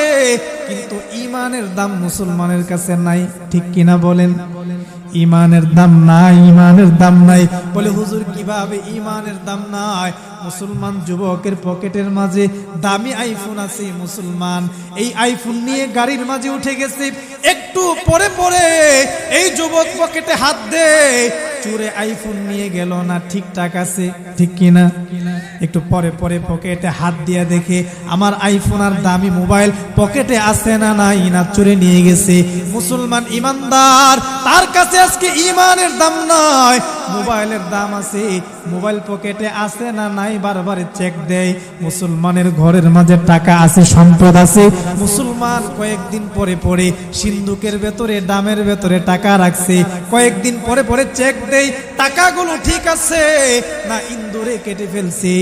কিন্তু ঈমানের দাম মুসলমানের কাছে নাই। ঠিক কিনা বলেন? ঈমানের দাম নাই, ঈমানের দাম নাই। বলে হুজুর কিভাবে ঈমানের দাম নাই? মুসলমান যুবকের পকেটের মাঝে দামি আইফোন আছে, মুসলমান এই আইফোন নিয়ে গাড়ির মাঝে উঠে গেছে, একটু পরে পরে এই যুবক পকেটে হাত দেয়, চুরে আইফোন নিয়ে গেল না, ঠিকঠাক আছে, ঠিক কিনা? একটু পরে পরে পকেটে হাত দিয়ে দেখে আমার আইফোন আর দামি মোবাইল পকেটে আছে না নাই, না চুরে নিয়ে গেছে। মুসলমান ইমানদার, তার কাছে আজকে ঈমানের দাম নাই, মোবাইলের দাম আছে, মোবাইল পকেটে আছে না নাই বারবার চেক দেয়। মুসলমানের ঘরের মাঝে টাকা আছে, সম্পদ আছে, মুসলমান কয়েকদিন পরে পরে সিন্ধুকের ভেতরে, ডামের ভেতরে টাকা রাখছে, কয়েকদিন পরে পরে চেক দেয়, টাকাগুলো ঠিক আছে না ইন্দুরে কেটে ফেলছে।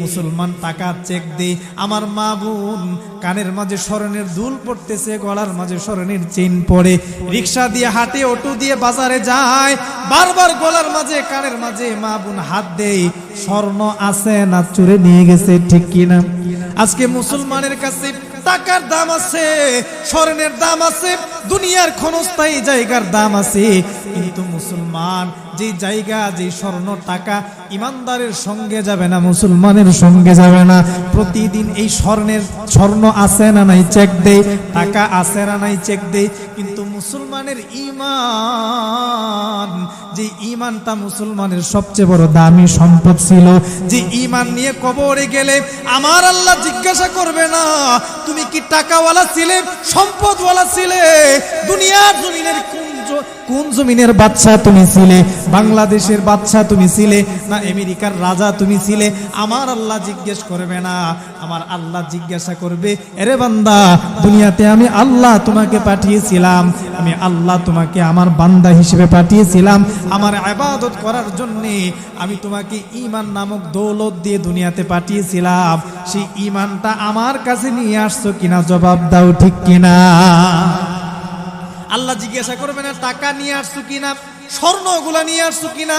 মুসলমান টাকা চেক দেয়। আমার মা বোন কানের মাঝে স্বর্ণের দুল পড়তেছে, গলার মাঝে স্বর্ণের চেইন পরে, রিক্সা দিয়ে হাঁটে, অটো দিয়ে বাজারে যায়, বারবার গলার মাঝে, কানের মাঝে মা বোন হাত দেয়, স্বর্ণ আছে না চুরে নিয়ে গেছে, ঠিক কিনা? আজকে মুসলমানের কাছে টাকার দাম আছে, স্বর্ণের দাম আছে, দুনিয়ার ক্ষণস্থায়ী জায়গার দাম আছে, কিন্তু মুসলমান যে জায়গা, যে স্বর্ণ টাকা ইমানদারের সঙ্গে যাবে না, মুসলমানের সঙ্গে যাবে না। প্রতিদিন এই স্বর্ণ আছে না নাই চেক দেয়, টাকা আছে না নাই চেক দেয়, কিন্তু মুসলমানের ঈমান, যে ঈমানটা মুসলমানের সবচেয়ে বড় দামি সম্পদ ছিল, যে ঈমান নিয়ে কবরে গেলে আমার আল্লাহ জিজ্ঞাসা করবে না তুমি কি টাকাওয়ালা ছিলে, সম্পদওয়ালা ছিলে, দুনিয়ার জমিনের কোন জমিনের বাদশা তুমি ছিলে, বাংলাদেশের বাদশা তুমি ছিলে না আমেরিকার রাজা তুমি ছিলে, আমার আল্লাহ জিজ্ঞেস করবে না। আমার আল্লাহ জিজ্ঞাসা করবে, এরে বান্দা, দুনিয়াতে আমি আল্লাহ তোমাকে পাঠিয়েছিলাম, আমি আল্লাহ তোমাকে আমার বান্দা হিসেবে পাঠিয়েছিলাম, আমার ইবাদত করার জন্য আমি তোমাকে ঈমান নামক দৌলত দিয়ে দুনিয়াতে পাঠিয়েছিলাম, সেই ঈমানটা আমার কাছে নিয়ে আসছো কিনা, জবাব দাও, ঠিক কিনা? আল্লাহ জিজ্ঞাসা করবে না টাকা নিয়ে আসছো কিনা, স্বর্ণগুলা নিয়ে আসছো কিনা।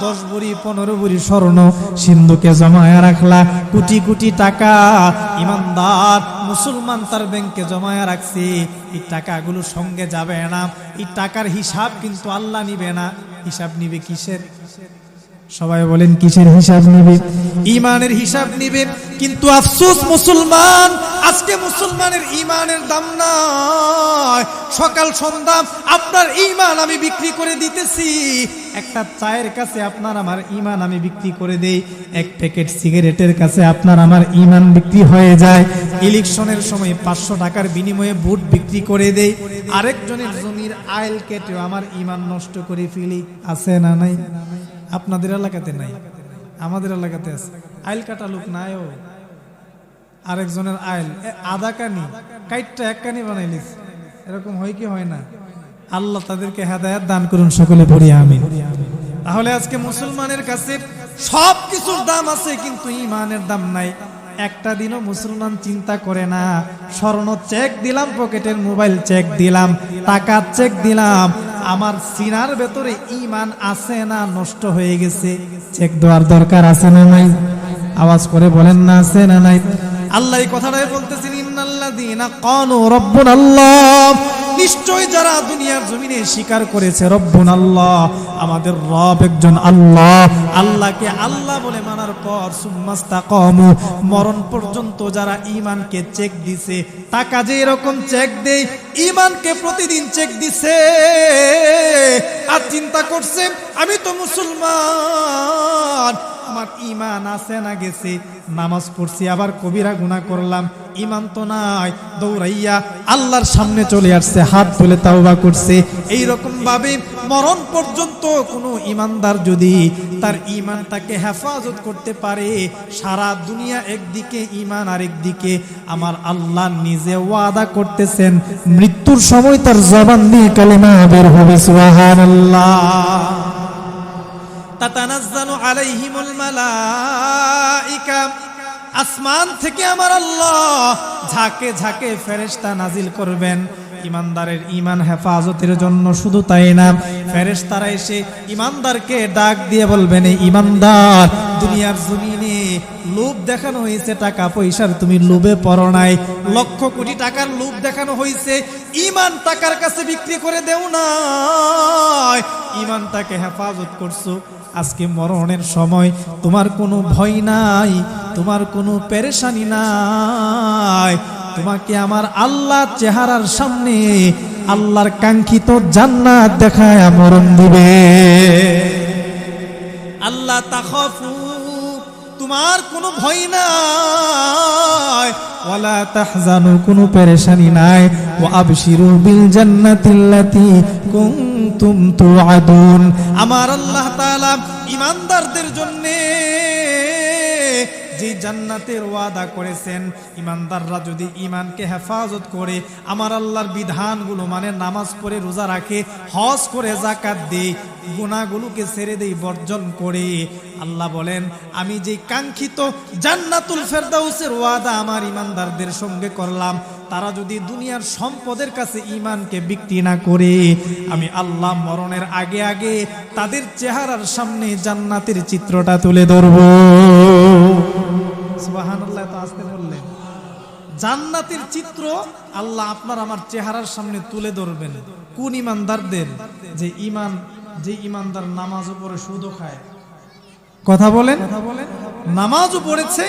10 ভরি 15 ভরি স্বর্ণ সিন্ধুকে জমায়া রাখলা, কোটি কোটি টাকা ইমানদার মুসলমান তার ব্যাংকে জমায়া রাখছে, এই টাকাগুলো সঙ্গে যাবে না, এই টাকার হিসাব কিন্তু আল্লাহ নিবে না। হিসাব নিবে কিসের? সবাই বলেন কিসের হিসাব নিবে? ঈমানের হিসাব নিবে। কিন্তু আফসোস মুসলমান আজকে মুসলমানের ঈমানের দাম নাই। সকাল সন্ধ্যা আপনার ঈমান আমি বিক্রি করে দিতেছি। একটা চায়ের কাছে আপনার আমার ঈমান আমি বিক্রি করে দেই, এক প্যাকেট সিগারেটের কাছে আপনার আমার ঈমান বিক্রি হয়ে যায়। ইলেকশনের সময় 500 টাকার বিনিময়ে ভোট বিক্রি করে দেই, আরেকজনের জমির আইল কেটে আমার ঈমান নষ্ট করে ফেলি। আছে না নাই? আপনাদের এলাকাতে নাই, আমাদের এলাকাতে আছে। আইল কাটা লোক নাইও, আরেকজনের আইল আধা কানি কাইটটা এক কানি বানাইলিস, এরকম হয় কি হয় না? আল্লাহ তাদেরকে হেদায়েত দান করুন, সকলে পড়ি আমিন। তাহলে আজকে মুসলমানের কাছে সব কিছুর দাম আছে, কিন্তু ঈমানের দাম নাই। একটা দিনও মুসলমান চিন্তা করে না, স্বর্ণ চেক দিলাম, পকেটের মোবাইল চেক দিলাম, টাকা চেক দিলাম, আমার সিনার ভেতরে ঈমান আছে না নষ্ট হয়ে গেছে? চেক দেওয়ার দরকার আছে না নাই? আওয়াজ করে বলেন না, আছে না নাই? আল্লাহ এই কথাটাই বলতেছেন, ইন্নাল্লাযীনা ক্বালু রাব্বুনাল্লাহ, নিশ্চয় যারা দুনিয়ার জমিনে স্বীকার করেছে রব্বুনাল্লাহ, আমাদের রব একজন আল্লাহ, আল্লাহকে আল্লাহ বলে মানার পর সুম্মাস্তাকামু, মরণ পর্যন্ত যারা ঈমানকে চেক দিছে, টাকা যে এরকম চেক দেই, ঈমানকে প্রতিদিন চেক দিছে, আর চিন্তা করছে আমি তো মুসলমান, আমার ঈমান আছে না গেছে? নামাজ পড়ছি আবার কবিরা গুনাহ করলাম, ঈমান তো নাই, দৌড়াইয়া আল্লাহর সামনে চলে আসছে, হাত তুলে তাওবা করছে। এই রকম ভাবে মরণ পর্যন্ত কোনো ঈমানদার যদি তার ঈমানটাকে হেফাজত করতে পারে, সারা দুনিয়া একদিকে, ঈমান আরেকদিকে, আমার আল্লাহ নিজে ওয়াদা করতেছেন মৃত্যুর সময় তার জবান দিয়ে কালিমা বের হবে, সুবহানাল্লাহ। তাতানাজ্জালু আলাইহিমুল মালাইকা, আসমান থেকে আমার আল্লাহ ঝাঁকে ঝাঁকে ফেরেশতা নাজিল করবেন ঈমানদারের ঈমান হেফাজতের জন্য। শুধু তাই না, ফেরেশতারা এসে ঈমানদারকে ডাক দিয়ে বলবেন, এই ঈমানদার, দুনিয়ার জমিনে লোভ দেখানো হয়েছে, টাকা পয়সার তুমি লোভে পড়ো নাই, লক্ষ কোটি টাকার লোভ দেখানো হয়েছে, ঈমান টাকার কাছে বিক্রি করে দেও না, ঈমানটাকে হেফাজত করছো। আজকে মরণের সময় তোমার কোনো ভয় নাই, তোমার কোনো পেরেশানি নাই, তোমাকে আমার আল্লাহ চেহারার সামনে আল্লাহর কাঙ্ক্ষিত জান্নাত দেখায় মরণ দিবে। আল্লাহ তাখাফু, তোমার কোনো ভয় নাই, ওয়ালা তাহজানু, কোনো পেরেশানি নাই, ওয়া আবশিরু বিল জান্নাতিল্লাতী কুনতুম তুআদুন। আমার আল্লাহ তাআলা ঈমানদারদের জন্য যে জান্নাতের ওয়াদা করেছেন, ঈমানদাররা যদি ঈমানকে হেফাজত করে, আমার আল্লাহর বিধানগুলো মানে নামাজ পড়ে, রোজা রাখে, হজ করে, যাকাত দেয়, গুনাহগুলোকে ছেড়ে দেই, বর্জন করে, আল্লাহ বলেন আমি যে কাঙ্ক্ষিত জান্নাতুল ফেরদাউসের ওয়াদা আমার ঈমানদারদের সঙ্গে করলাম, তারা যদি দুনিয়ার সম্পদের কাছে ঈমানকে বিক্রি না করে, আমি আল্লাহ মরণের আগে আগে তাদের চেহারার সামনে জান্নাতের চিত্রটা তুলে ধরব। সুবহানাল্লাহ, তো আসতে বললেন, জান্নাতের চিত্র আল্লাহ আপনার আমার চেহারার সামনে তুলে ধরবেন। কোন ঈমানদারদের? যে ঈমানদার নামাজও পড়ে, সুদও খায়। কথা বলেন, নামাজও পড়েছে,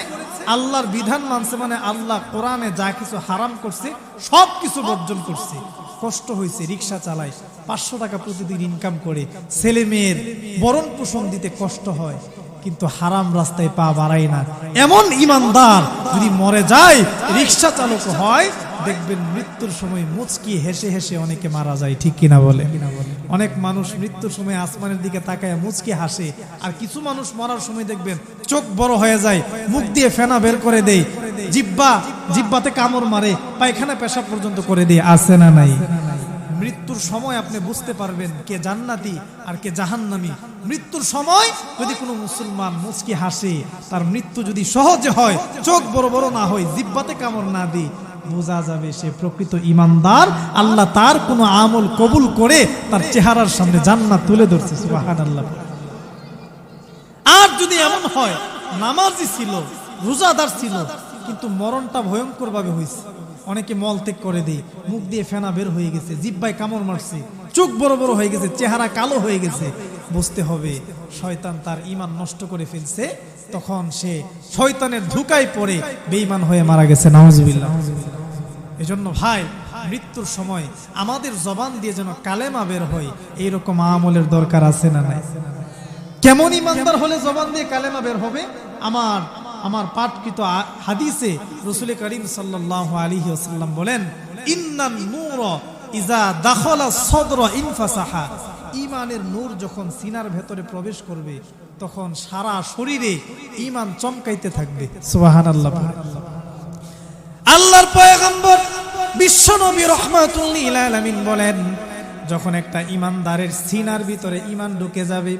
আল্লাহর বিধান মানছে, মানে আল্লাহ কোরআনে যা কিছু হারাম করছে সব কিছু বর্জন করছে। কষ্ট হয়েছে, রিক্সা চালায়, 500 টাকা প্রতিদিন ইনকাম করে, ছেলে মেয়ের ভরণ পোষণ দিতে কষ্ট হয়, কিন্তু হারাম রাস্তায় পা বাড়ায় না। এমন ঈমানদার যদি মরে যায়, রিক্সা চালক হয়, দেখবেন মৃত্যুর সময় মুচকি হেসে হেসে অনেকে মারা যায়। ঠিক কিনা বলে? অনেক মানুষ মৃত্যুর সময় আসমানের দিকে তাকায় মুচকি হাসে, আর কিছু মানুষ মরার সময় দেখবেন চোখ বড় হয়ে যায়, মুখ দিয়ে ফেনা বের করে দেয়, জিব্বাতে কামড় মারে, পায়খানা পেশাব পর্যন্ত করে দেয়। আছে না নাই? মৃত্যুর সময় আপনি বুঝতে পারবেন কে জান্নাতি আর কে জাহান্নামী। মৃত্যুর সময় যদি কোনো মুসলমান মুচকি হাসে, তার মৃত্যু যদি সহজে হয়, চোখ বড় বড় না হয়, জিব্বাতে কামড় না দেয়, বোঝা যাবে সে প্রকৃত ঈমানদার। আল্লাহ তার কোনো আমল কবুল করে তার চেহারার সামনে জান্নাত তুলে ধরছে। সুবহানাল্লাহ। আর যদি এমন হয় নামাজি ছিল, রোজাদার ছিল, কিন্তু মরণটা ভয়ঙ্কর ভাবে হয়েছে, অনেকে মল ত্যাগ করে দেয়, মুখ দিয়ে ফেনা বের হয়ে গেছে, জিব্বায় কামড় মারছে, চোখ বড় বড় হয়ে গেছে, চেহারা কালো হয়ে গেছে, বুঝতে হবে শয়তান তার ঈমান নষ্ট করে ফেলছে। তখন সে শয়তানের ধোঁকায় পড়ে বেঈমান হয়ে মারা গেছে। নাউজুবিল্লাহ। এজন্য ভাই, মৃত্যুর সময় আমাদের জবান দিয়ে যেন কালেমা বের হয়, এইরকম আমলের দরকার আছে না নাই? কেমন ইমানদার হলে জবান দিয়ে কালেমা বের হবে? আমার পাঠকৃত হাদিসে রাসূল করিম সাল্লাল্লাহু আলাইহি ওয়াসাল্লাম বলেন, ইন্নান নূর ইজা দাখালা সদর ইনফাসাহা। ঈমানের নূর যখন সিনার ভেতরে প্রবেশ করবে তখন সারা শরীরে ঈমান চমকাইতে থাকবে। সুবহানাল্লাহ। আল্লাহর পয়গম্বর বিশ্বনবী রাহমাতুল লিল আলামিন বলেন, যখন একটা ঈমানদারের সিনার ভিতরে ঈমান ঢুকে যাবে,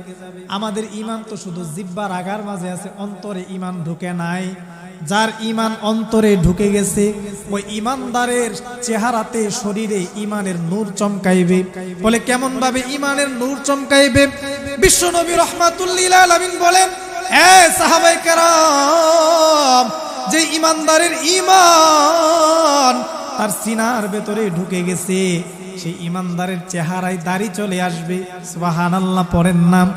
আমাদের ঈমান তো শুধু জিহ্বার আগার মাঝে আছে, অন্তরে ঈমান ঢুকে নাই। যার ঈমান অন্তরে ঢুকে গেছে ওই ঈমানদারের চেহারাতে শরীরে ঈমানের নূর চমকাইবে। বলে কেমন ভাবে ঈমানের নূর চমকাইবে? বিশ্বনবী রাহমাতুল লিল আলামিন বলেন, হে সাহাবায়ে কেরাম, যে ঈমানদারের ঈমান তার সিনার ভেতরে ঢুকে গেছে, সেই ঈমানদারের চেহারায় দাড়ি চলে আসবে। সুবহানাল্লাহ পড়েন নাম।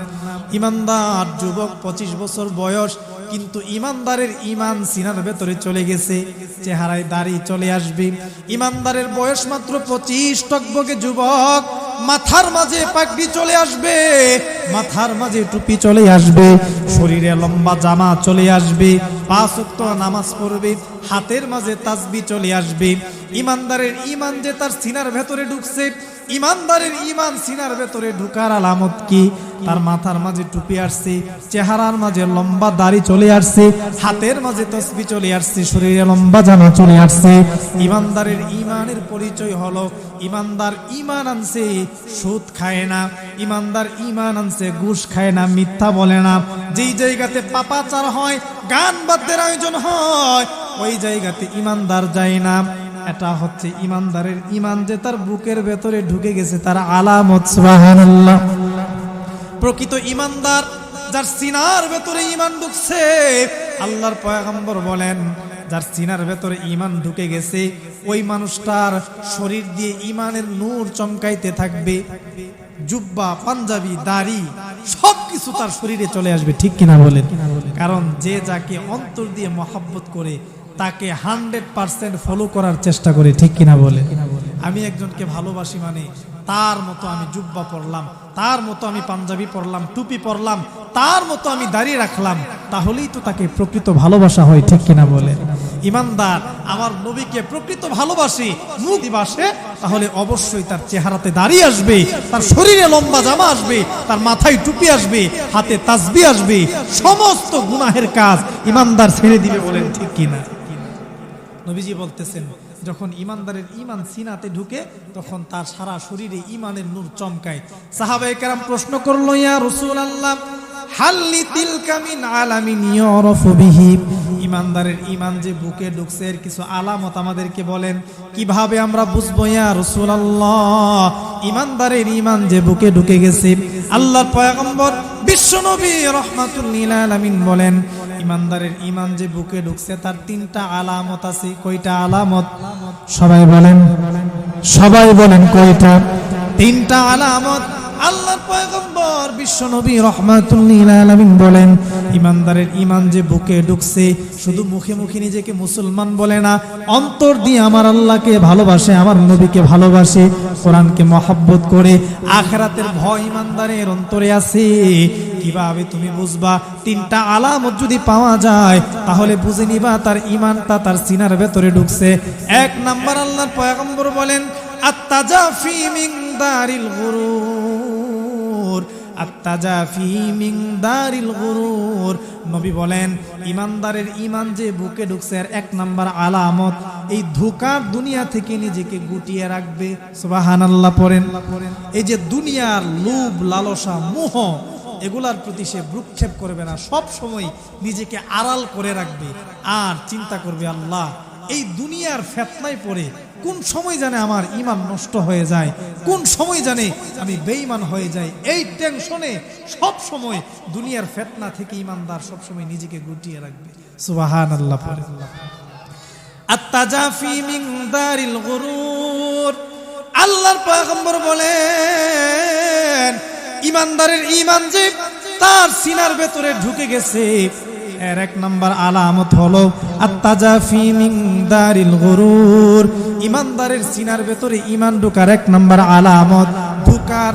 ঈমানদার যুবক, 25 বছর বয়স, কিন্তু ঈমানদারের ঈমান সিনার ভেতরে চলে গেছে, চেহারায় দাড়ি চলে আসবে। ঈমানদারের বয়স মাত্র 25, টকবকে যুবক, মাথার মাঝে পাগড়ি চলে আসবে, মাথার মাঝে টুপি চলে আসবে, শরীরে লম্বা জামা চলে আসবে, 5 ওয়াক্ত নামাজ পড়বে, হাতের মাঝে তাসবিহ চলে আসবে। ঈমানদারের ঈমান যে তার সিনার ভেতরে ঢুকছে, ঈমানদারের ঈমান সিনার ভেতরে ঢুকার আলামত কি? তার মাথার মাঝে টুপি আসছে, চেহারার মাঝে লম্বা দাড়ি চলে আসছে, হাতের মাঝে তাসবিহ চলে আসছে, শরীরে লম্বা জামা চলে আসছে। ঈমানদারের ঈমানের পরিচয় হলো ঈমানদার ঈমান আনছে সুদ খায় না, ঈমানদার ঈমান আনছে ঘুষ খায় না, মিথ্যা বলে না। যেই জায়গাতে পাপাচার হয়, গান বাদ্যের আয়োজন হয়, ওই জায়গাতে ঈমানদার যায় না। এটা হচ্ছে ঈমানদারের ঈমান যে তার বুকের ভেতরে ঢুকে গেছে, তার আলামত। সুবহানাল্লাহ। প্রকৃত ঈমানদার যার সিনার ভেতরে ঈমান ঢুকছে, আল্লাহর পয়গম্বর বলেন, যার সিনার ভেতরে ঈমান ঢুকে গেছে ওই মানুষটার শরীর দিয়ে ঈমানের নূর চমকাইতে থাকবে। জুব্বা, পাঞ্জাবি, দাড়ি সবকিছু তার শরীরে চলে আসবে। ঠিক কিনা বলেন? কারণ যে যাকে অন্তর দিয়ে মহব্বত করে তাকে 100% ফলো করার চেষ্টা করে। ঠিক কিনা বলে? আমি একজনকে ভালোবাসি মানে তার মতো আমি জুব্বা পরলাম, তার মতো আমি পাঞ্জাবি পরলাম, টুপি পরলাম, তার মতো আমি দাঁড়িয়ে রাখলাম, তাহলেই তো তাকে প্রকৃত ভালোবাসা হয়। ঠিক কিনা বলে? ঈমানদার আমার নবীকে প্রকৃত ভালোবাসে, মুখ দিবাসে, তাহলে অবশ্যই তার চেহারাতে দাঁড়িয়ে আসবে, তার শরীরে লম্বা জামা আসবে, তার মাথায় টুপি আসবে, হাতে তাসবিহ আসবে, সমস্ত গুনাহের কাজ ঈমানদার ছেড়ে দিবে। বলেন ঠিক কিনা? নবীজি বলতেছেন, যখন ঈমানদারের ঈমান সিনাতে ঢুকে তখন তার সারা শরীরে ঈমানের নূর চমকায়। সাহাবায়ে কেরাম প্রশ্ন করলো, ইয়া রাসূলুল্লাহ, হাল্লি তিলকা মিন আলামিন ইউরাফু বিহি। ঈমানদারের ঈমান যে বুকে ঢুকছে এর কিছু আলামত আমাদেরকে বলেন, কিভাবে আমরা বুঝবো ইয়া রাসূলুল্লাহ ঈমানদারের ঈমান যে বুকে ঢুকে গেছে? আল্লাহর পয়গম্বর বিশ্বনবী রাহমাতুল লিল আলামিন বলেন, ঈমানদারের ঈমান যে বুকে ঢুকছে তার 3টা আলামত আছে। কয়টা আলামত? সবাই বলেন, সবাই বলেন কয়টা? 3টা আলামত। আল্লাহর পয়গম্বর বিশ্বনবী রাহমাতুল লিল আলামিন বলেন, ঈমানদারের ঈমান যে বুকে ঢুকছে শুধু মুখে মুখে নিজেকে মুসলমান বলে না, অন্তর দিয়ে আমার আল্লাহকে ভালোবাসে, আমার নবীকে ভালোবাসে, কোরআনকে মহব্বত করে। আখিরাতের ভয় ঈমানদারের অন্তরে আছে। কিভাবে তুমি বুঝবা? 3টা আলামত যদি পাওয়া যায় তাহলে বুঝে নিবা তার ঈমানটা তার সিনার ভেতরে ঢুকছে। 1 নাম্বার, আল্লাহর পয়গম্বর বলেন, আত-তাজাফি মিন দারিল গুরুর, আত-তাজাফি মিন দারিল গুরুর। নবী বলেন, ঈমানদারের ঈমান যে বুকে ঢুকছে এর 1 নাম্বার আলামত এই ধোঁকার দুনিয়া থেকে নিজেকে গুটিয়ে রাখবে। সুবহানাল্লাহ পড়েন। এই যে দুনিয়ার লোভ, লালসা, মোহ, এগুলার প্রতি সে ভ্রুক্ষেপ করবে না, সব সময় নিজেকে আড়াল করে রাখবে আর চিন্তা করবে, আল্লাহ এই দুনিয়ার ফিতনায় পড়ে কোন সময় জানে আমার ঈমান নষ্ট হয়ে যায়, কোন সময় জানে আমি বেঈমান হয়ে যাই, এই টেনশনে সব সময় দুনিয়ার ফিতনা থেকে ঈমানদার সব সময় নিজেকে গুটিয়ে রাখবে। সুবহানাল্লাহ পড়ে। আত-তাজাফি মিন দারিল গুরুর। আল্লাহর পয়গম্বর বলেন ইমানদারের ঈমান যে তার সিনার ভেতরে ঢুকে গেছে, এর এক নাম্বার আলামত হলো আত-তাজাফি মিন দারিল গুরুর। ইমানদারের সিনার ভেতরে ঈমান ঢোকার এক নাম্বার আলামত ধোঁকার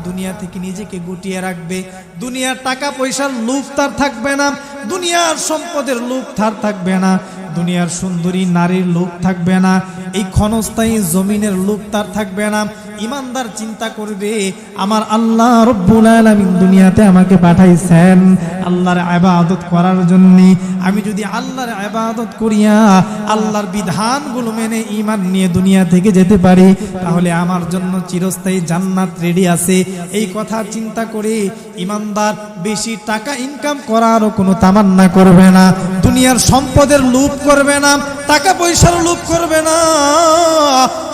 দুনিয়া থেকে নিজেকে গুটিয়ে রাখবে। দুনিয়ার টাকা পয়সার লোভ তার থাকবে না, দুনিয়ার সম্পদের লোভ তার থাকবে না, দুনিয়ার সুন্দরী নারীর লোভ থাকবে না, এই ক্ষণস্থায়ী জমিনের লোভ তার থাকবে না। ইমানদার চিন্তা করবে আমার আল্লাহ রব্বুল আলামিন দুনিয়াতে আমাকে পাঠাইছেন আল্লাহর ইবাদত করার জন্য। আমি যদি আল্লাহর ইবাদত করিয়া আল্লাহর বিধানগুলো মেনে ঈমান নিয়ে দুনিয়া থেকে যেতে পারি, তাহলে আমার জন্য চিরস্থায়ী জান্নাত রেডি আছে। এই কথা চিন্তা করে ইমানদার বেশি টাকা ইনকাম করারও কোনো তামান্না করবে না, দুনিয়ার সম্পদের লোভ করবে না, টাকা পয়সার লোভ করবে না,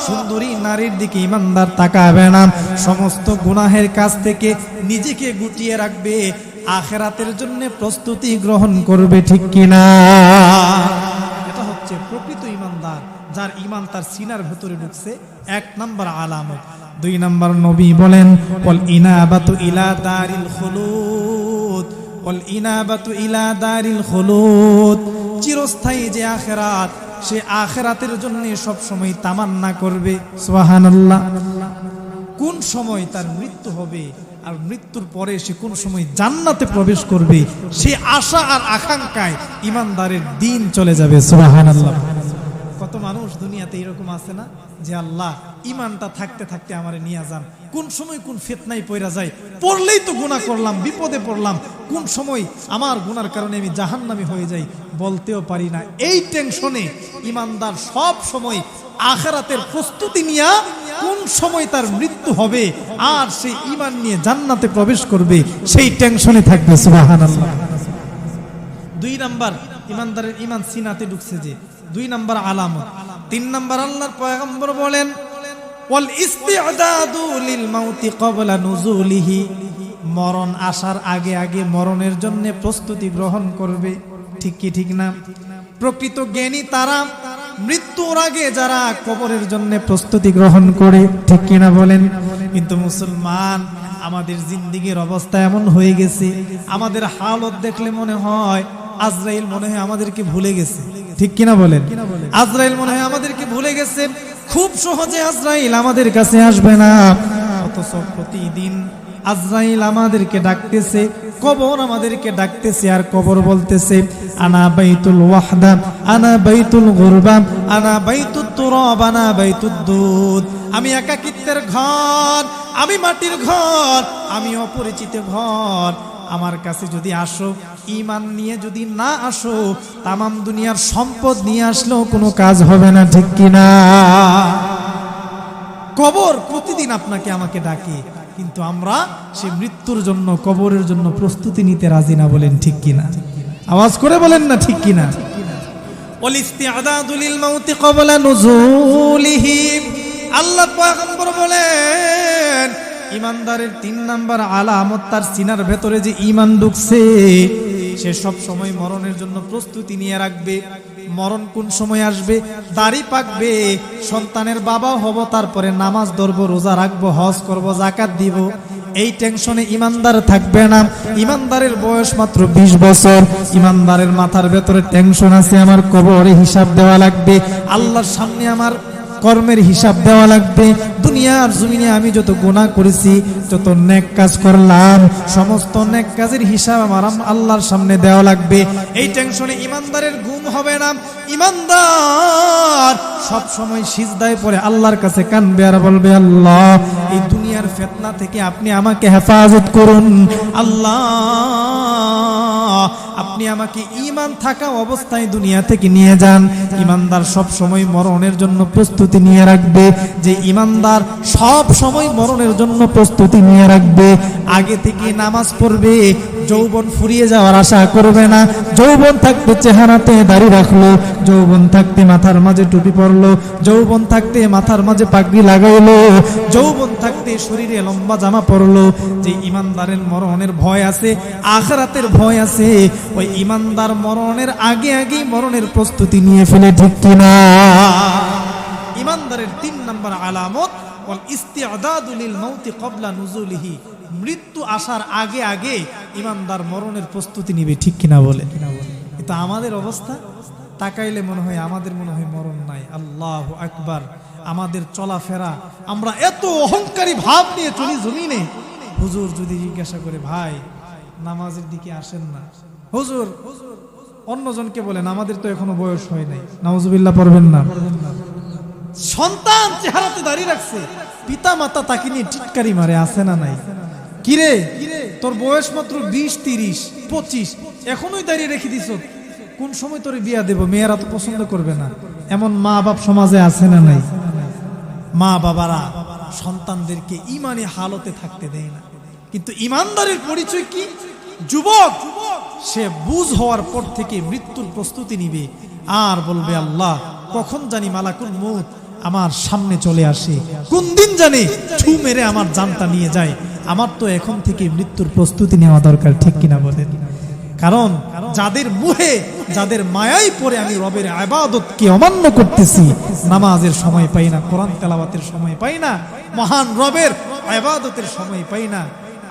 সুন্দরী নারীর দিকে ইমানদার তাকাবে না, সমস্ত গুনাহের কাছ থেকে নিজেকে গুটিয়ে রাখবে, আখিরাতের জন্য প্রস্তুতি গ্রহণ করবে। ঠিক কিনা? এটা হচ্ছে প্রকৃত ইমানদার, যার ঈমান তার সিনার ভেতরে ঢুকছে, এক নাম্বার আলামত। দুই নাম্বার নবী বলেন ওয়াল ইনাবাতু ইলা দারিল খুলুদ, ওয়াল ইনাবাতু ইলা দারিল খুলুদ। চিরস্থায়ী যে আখিরাত, সে আখিরাতের জন্য সব সময় তামান্না করবে। সুবহানাল্লাহ। কোন সময় তার মৃত্যু হবে আর মৃত্যুর পরে সে কোন সময় জান্নাতে প্রবেশ করবে, সে আশা আর আকাঙ্ক্ষায় ইমানদারের দিন চলে যাবে। সুবহানাল্লাহ। কত মানুষ দুনিয়াতে এরকম আছে না যে আল্লাহ ঈমানটা থাকতে থাকতে আমারে নিয়ে যান, কোন সময় কোন ফিতনায় পড়া যায়, পড়লেই তো গুনাহ করলাম, বিপদে পড়লাম, কোন সময় আমার গুনার কারণে আমি জাহান্নামী হয়ে যাই বলতেও পারি না। এই টেনশনে ইমানদার সব সময় আখিরাতের প্রস্তুতি নিয়ে কোন সময় তার মৃত্যু হবে আর সে ঈমান নিয়ে জান্নাতে প্রবেশ করবে সেই টেনশনে থাকবে। সুবহানাল্লাহ। দুই নাম্বার ইমানদারের ঈমান সিনাতে ঢুকছে যে, দুই নাম্বার আলামত। তিন নাম্বার আল্লাহর পয়গম্বর বলেন ওয়াল ইস্তিআদাদু লিল মাউতি ক্বাবলা নুজুলিহি, মরণ আসার আগে আগে মরণের জন্য প্রস্তুতি গ্রহণ করবে। ঠিক কি ঠিক না? প্রকৃত জ্ঞানী তারা মৃত্যুর আগে যারা কবরের জন্য প্রস্তুতি গ্রহণ করে। ঠিক কিনা বলেন? কিন্তু মুসলমান আমাদের জিন্দেগির অবস্থা এমন হয়ে গেছে, আমাদের হালত দেখলে মনে হয় আজরাইল মনে হয় আমাদেরকে ভুলে গেছে। ঠিক কিনা বলেন? আজরাইল মনে হয় আমাদেরকে ভুলে গেছে, খুব সহজে আজরাইল আমাদের কাছে আসবে না। অথচ প্রতিদিন আজরাইল আমাদেরকে ডাকতেছে, কবর আমাদেরকে ডাকতেছে, আর কবর বলতেছে আনা বাইতুল ওয়াহদা, আনা বাইতুল গুরবা, আনা বাইতুত তুরাব, আনা বাইতুদ দুদ। আমি একাকিত্বের ঘর, আমি মাটির ঘর, আমি অপরিচিত ঘর। আমার কাছে যদি আসো, ঈমান নিয়ে যদি না আসো, তামাম দুনিয়ার সম্পদ নিয়ে আসলেও কোনো কাজ হবে না। ঠিক কিনা? কবর প্রতিদিন আপনাকে আমাকে ডাকে, কিন্তু আমরা সে মৃত্যুর জন্য, কবরের জন্য প্রস্তুতি নিতে রাজি না। বলেন ঠিক কিনা? আওয়াজ করে বলেন না ঠিক কিনা? ওয়াল ইস্তিআদাদু লিল মাউতি ক্বাবলা নুজুলিহি। আল্লাহ পয়গম্বর বলেন ইমানদারের তিন নাম্বার আলামত, তার সিনার ভেতরে যে ঈমান ঢুকছে, সে সব সময় মরণের জন্য প্রস্তুতি নিয়ে রাখবে। মরণ কোন সময় আসবে? দাড়ি পাকবে, সন্তানের বাবা হব, তারপরে নামাজ ধরবো, রোজা রাখবো, হজ করব, যাকাত দিব, এই টেনশনে ইমানদার থাকবে না। ইমানদারের বয়স মাত্র 20 বছর, ইমানদারের মাথার ভেতরে টেনশন আছে আমার কবরে হিসাব দেওয়া লাগবে, আল্লাহর সামনে আমার কর্মের হিসাব দেওয়া লাগবে। দুনিয়ার জমিনে আমি যত গুনাহ করেছি, যত নেক কাজ করলাম, সমস্ত নেক কাজের হিসাব আমার আল্লাহর সামনে দেওয়া লাগবে। এই টেনশনে ইমানদারের ঘুম হবে না। ইমানদার সব সময় সিজদায় পড়ে আল্লাহর কাছে কাঁদবে আর বলবে আল্লাহ এই দুনিয়ার ফিতনা থেকে আপনি আমাকে হেফাজত করুন, আল্লাহ আপনি আমাকে ঈমান থাকা অবস্থায় দুনিয়া থেকে নিয়ে যান। ঈমানদার সব সময় মরণের জন্য প্রস্তুতি নিয়ে রাখবে। যে ঈমানদার সব সময় মরণের জন্য প্রস্তুতি নিয়ে রাখবে, আগে থেকে নামাজ পড়বে, যৌবন ফুরিয়ে যাওয়ার আশা করবে না। যৌবন থাকতে চেহারাতে দাড়ি রাখলো, যৌবন থাকতে মাথার মাঝে টুপি পরলো, যৌবন থাকতে মাথার মাঝে পাগড়ি লাগাইলো, যৌবন থাকতে শরীরে লম্বা জামা পরলো। যে ঈমানদারের মরণের ভয় আছে, আখিরাতের ভয় আছে, ওই ঈমানদার মরণের আগে আগেই মরণের প্রস্তুতি নিয়ে ফেলে। ঠিক কিনা? ঈমানদারের 3 নাম্বার নাম্বার আলামত ওয়াল ইস্তিআদাদু লিল মাউতি ক্বাবলা নুজুলিহি, মৃত্যু আসার আগে আগে ইমানদার মরণের প্রস্তুতি নিবে, ঠিক কিনা বলে? কিন্তু আমাদের অবস্থা তাকাইলে মনে হয় মরণ নাই। আল্লাহু আকবার। আমাদের চলাফেরা, আমরা এত অহংকারী ভাব নিয়ে চলি জমিনে। হুজুর যদি জিজ্ঞাসা করে, ভাই নামাজের দিকে আসেন না, হুজুর অন্যজনকে বলেন আমাদের তো এখনো বয়স হয় নাই, নাউজুবিল্লাহ পড়বেন না। সন্তান চেহারাতে দাঁড়িয়ে রাখছে, পিতা মাতা তাকে নিয়ে টিটকারি মারে, আছে না নাই? কিরে তোর বয়স মাত্র 20, 30, 25, এখনোই দাঁড়িয়ে রেখে দিছ, কোন সময় তোরে বিয়া দেব? মেয়েরা তো পছন্দ করবে না। এমন মা বাপ সমাজে আছে না নাই? মা বাবারা সন্তানদেরকে ঈমানি হালতে থাকতে দেয় না। কিন্তু ঈমানদারের পরিচয় কি? যুবক সে বুঝ হওয়ার পর থেকে মৃত্যুর প্রস্তুতি নিবে আর বলবে, আল্লাহ কখন জানি মালাকুল মউত আমার সামনে চলে আসে, কোন দিন জানি ছু মেরে আমার জানটা নিয়ে যায়। আমার তো এখন থেকে মৃত্যুর প্রস্তুতি নেওয়া দরকার, ঠিক কিনা বলেন? কারণ যাদের মুহে, যাদের মায়ায় পড়ে আমি রবের ইবাদতকে অমান্য করতেছি, নামাজের সময় পাই না, কোরআন তেলাওয়াতের সময় পাই না, মহান রবের ইবাদতের সময় পাই না,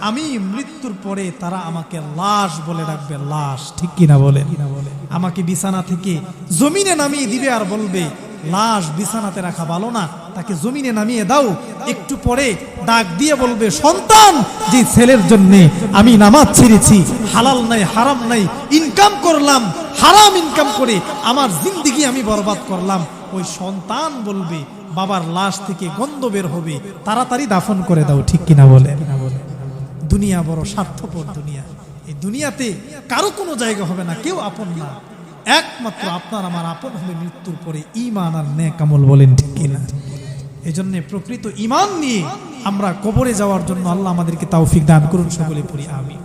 আমি মৃত্যুর পরে তারা আমাকে লাশ বলে ডাকবে, লাশ, ঠিক কিনা বলে? আমাকে বিছানা থেকে জমিনে নামিয়ে দিবে আর বলবে, লাশ বিছানাতে রাখা ভালো না, তাকে জমিনে নামিয়ে দাও। একটু পরে ডাক দিয়ে বলবে, সন্তান, যে ছেলের জন্য আমি নামাজ ছেড়েছি, হালাল নাই হারাম নাই ইনকাম করলাম, হারাম ইনকাম করে আমার জিন্দেগি আমি বরবাদ করলাম, ওই সন্তান বলবে, বাবার লাশ থেকে গন্ধ বের হবে, তাড়াতাড়ি দাফন করে দাও, ঠিক কিনা বলে? দুনিয়া বড় স্বার্থপর দুনিয়া। এই দুনিয়াতে কারো কোনো জায়গা হবে না, কেউ আপন না, একমাত্র আপনার আমার আপন হবে মৃত্যুর পরে ঈমান আর নেক আমল, বলেন ঠিক কিনা? এজন্য প্রকৃত ঈমান নিয়ে আমরা কবরে যাওয়ার জন্য আল্লাহ আমাদেরকে তৌফিক দান করুন, সকলে পড়ি আমিন।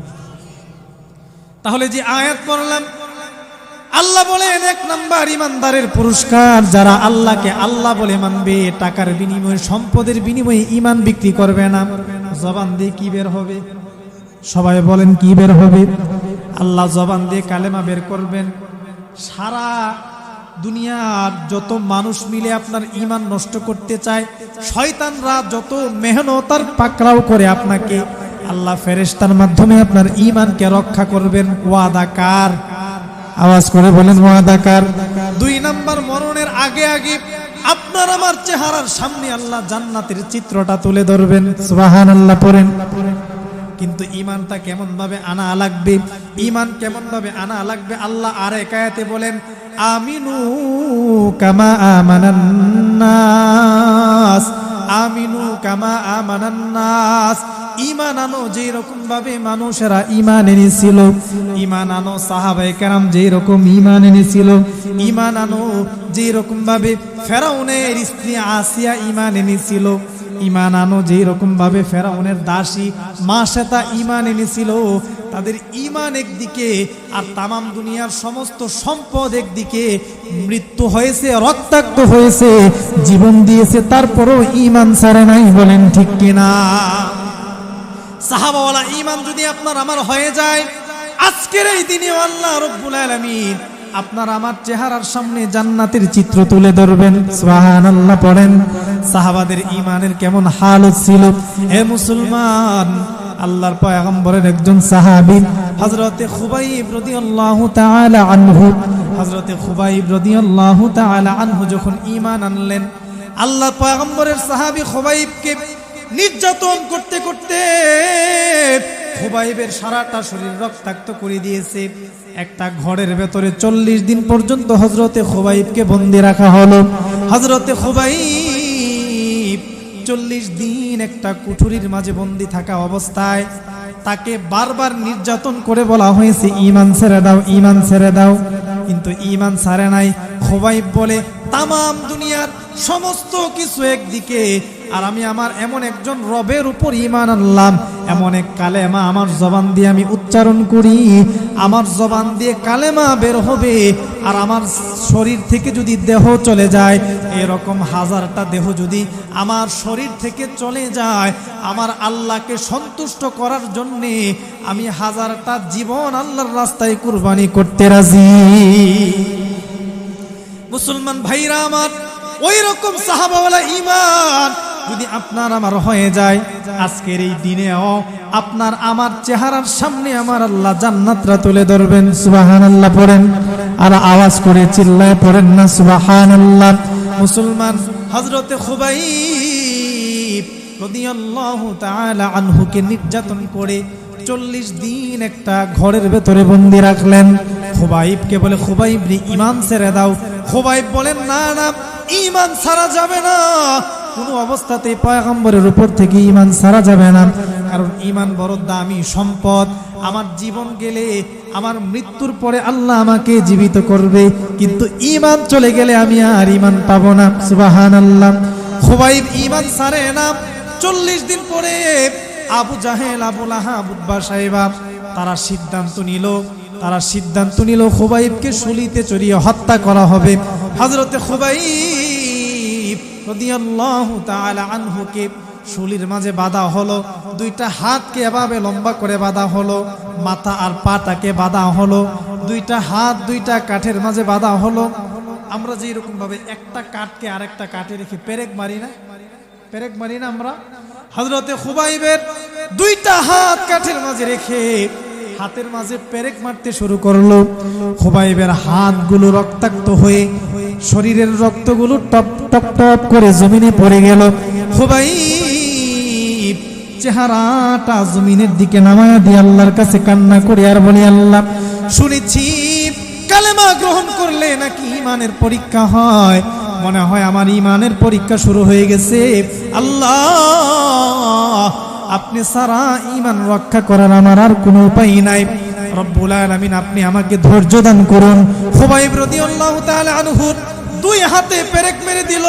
তাহলে যে আয়াত পড়লাম, আল্লাহ বলেন 1 নাম্বার ঈমানদারের পুরস্কার, যারা আল্লাহকে আল্লাহ বলে মানবে, টাকার বিনিময়ে সম্পদের বিনিময়ে ঈমান বিক্রি করবে না। জবান দিয়ে কি বের হবে? সবাই বলেন কি বের হবে? আল্লাহ জবান দিয়ে কালেমা বের করবেন। সারা দুনিয়ার যত মানুষ মিলে আপনার ঈমান নষ্ট করতে চায়, শয়তানরা যত মেহনত আর পাকড়াও করে আপনাকে, আল্লাহ ফেরেশতার মাধ্যমে আপনার ঈমানকে রক্ষা করবেন। ওয়াদা কার? আওয়াজ করে বলেন ওয়াদা কার? 2 নাম্বার, মরণের আগে আগে আপনার আমার চেহারার সামনে আল্লাহ জান্নাতের চিত্রটা তুলে ধরবেন। সুবহানাল্লাহ পড়েন। কিন্তু ঈমানটা কেমন ভাবে আনা লাগবে? ঈমান কেমন ভাবে আনা লাগবে? আল্লাহ আরেক আয়াতে বলেন, আমিনু কামা আমানান নাস, আমিনু কামা আমানান নাস। ঈমান আনো যেই রকম ভাবে মানুষেরা ঈমান এনেছিল, ঈমান আনো সাহাবায়ে কেরাম যেই রকম ঈমান এনেছিল, ঈমান আনো যেই রকম ভাবে ফেরাউনের স্ত্রী আসিয়া ঈমান এনেছিল, ঈমান আনো যেই রকম ভাবে ফেরাউনের দাসী মাশাতা ঈমান এনেছিল। তাদের ঈমান একদিকে আর তামাম দুনিয়ার সমস্ত সম্পদ একদিকে, মৃত্যু হয়েছে, রক্তাক্ত হয়েছে, জীবন দিয়েছে, তারপরও ঈমান ছাড়ে নাই, বলেন ঠিক কিনা? সাহাবাওয়ালা ঈমান যদি আপনার আমার হয়ে যায়, আজকের এই দিনে আল্লাহ রাব্বুল আলামিন আপনার আমার চেহারার সামনে জান্নাতের চিত্র তুলে ধরবেন। সুবহানাল্লাহ পড়েন। সাহাবাদের ঈমানের কেমন হালত ছিল? হে মুসলমান, আল্লাহর পয়গম্বরের একজন সাহাবী হযরতে খুবাইব রাদিয়াল্লাহু তাআলা আনহু, হযরতে খুবাইব রাদিয়াল্লাহু তাআলা আনহু যখন ঈমান আনলেন, আল্লাহর পয়গম্বরের সাহাবী খুবাইবকে নির্যাতন করতে করতে খুবাইবের সারাটা শরীর রক্তাক্ত করে দিয়েছে। একটা ঘরের ভেতরে 40 দিন পর্যন্ত হযরতে খুবাইবকে বন্দী রাখা হলো। হযরতে খুবাইব 40 দিন একটা কুঠুরির মাঝে বন্দী থাকা অবস্থায় তাকে বারবার নির্যাতন করে বলা হয়েছে, ঈমান ছেড়ে দাও, ঈমান ছেড়ে দাও, কিন্তু ঈমান ছাড়ে নাই। খুবাইব বলে, তামাম দুনিয়ার সমস্ত কিছু একদিকে, আর আমি আমার এমন একজন রবের উপর ঈমান আনলাম, এমন এক কালেমা আমার জবান দিয়ে আমি উচ্চারণ করি, আমার জবান দিয়ে কালেমা বের হবে, আর আমার শরীর থেকে যদি দেহ চলে যায়, এরকম 1000টা দেহ যদি আমার শরীর থেকে চলে যায়, আমার আল্লাহকে সন্তুষ্ট করার জন্যে আমি 1000টা জীবন আল্লাহর রাস্তায় কুরবানি করতে রাজি। মুসলমান ভাইরা আমার, ওই রকম সাহাবাওয়ালা ঈমান যদি আপনার আমার হয়ে যায়, আজকের এই দিনেও আপনার আমার চেহারার সামনে আমার আল্লাহ জান্নাতরা তুলে ধরবেন। সুবহানাল্লাহ পড়েন, আর আওয়াজ করে চিল্লায় পড়েন না সুবহানাল্লাহ। মুসলমান হযরতে খুবাইব রাদিয়াল্লাহু তাআলা আনহুকে নির্যাতন করে 40 দিন একটা ঘরের ভেতরে বন্দি রাখলেন। খুবাইবকে বলে, খুবাইব রে ঈমান ছেড়ে দাও। খুবাইব বলেন, না না, ঈমান ছাড়া যাবে না, কোনো অবস্থাতেই পয়গম্বরের উপর থেকে ঈমান ছাড়া যাবে না, কারণ ঈমান বড় দামি সম্পদ। আমার জীবন গেলে, আমার মৃত্যুর পরে আল্লাহ আমাকে জীবিত করবে, কিন্তু ঈমান চলে গেলে আমি আর ঈমান পাবো না। সুবহানাল্লাহ। খুবাইব ঈমান ছাড়ে না। 40 দিন পরে আবু জাহেল, আবু লাহাব, উতবা সাইবা তারা সিদ্ধান্ত নিল খুবাইবকে শুলিতে চড়িয়ে হত্যা করা হবে। হযরতে খুবাইব রাদিয়াল্লাহু তাআলা আনহুকে শুলির মাঝে বাঁধা হলো, দুইটা হাতকে এভাবে লম্বা করে বাঁধা হলো, মাথা আর পাটাকে বাঁধা হলো, দুইটা হাত দুইটা কাঠের মাঝে বাঁধা হলো। আমরা যে এরকম ভাবে একটা কাঠকে আরেকটা কাঠে রেখে পেরেক মারি না আমরা, হযরতে খুবাইবের দুইটা হাত কাঠের মাঝে রেখে হাতের মাঝে পেরেক মারতে শুরু করলো। খুবাইবের হাতগুলো রক্তাক্ত হয়ে শরীরের রক্তগুলো টপ টপ টপ করে জমিনে পড়ে গেল। খুবাইব চেহারাটা জমিনের দিকে নামায়া দিয়ে আল্লাহর কাছে কান্না করে আর বলে, আল্লাহ, শুনেছি কালেমা গ্রহণ করলে নাকি ঈমানের পরীক্ষা হয়, মনে হয় আমার ঈমানের পরীক্ষা শুরু হয়ে গেছে। আল্লাহ, আপনি সারা ঈমান রক্ষা করার আমার আর কোনো উপায় নাই। রব্বুল আলামিন, আপনি আমাকে ধৈর্য দান করুন। খুবাইব রাদিয়াল্লাহু তাআলা আনহু দুই হাতে পেরেক মেরে দিল,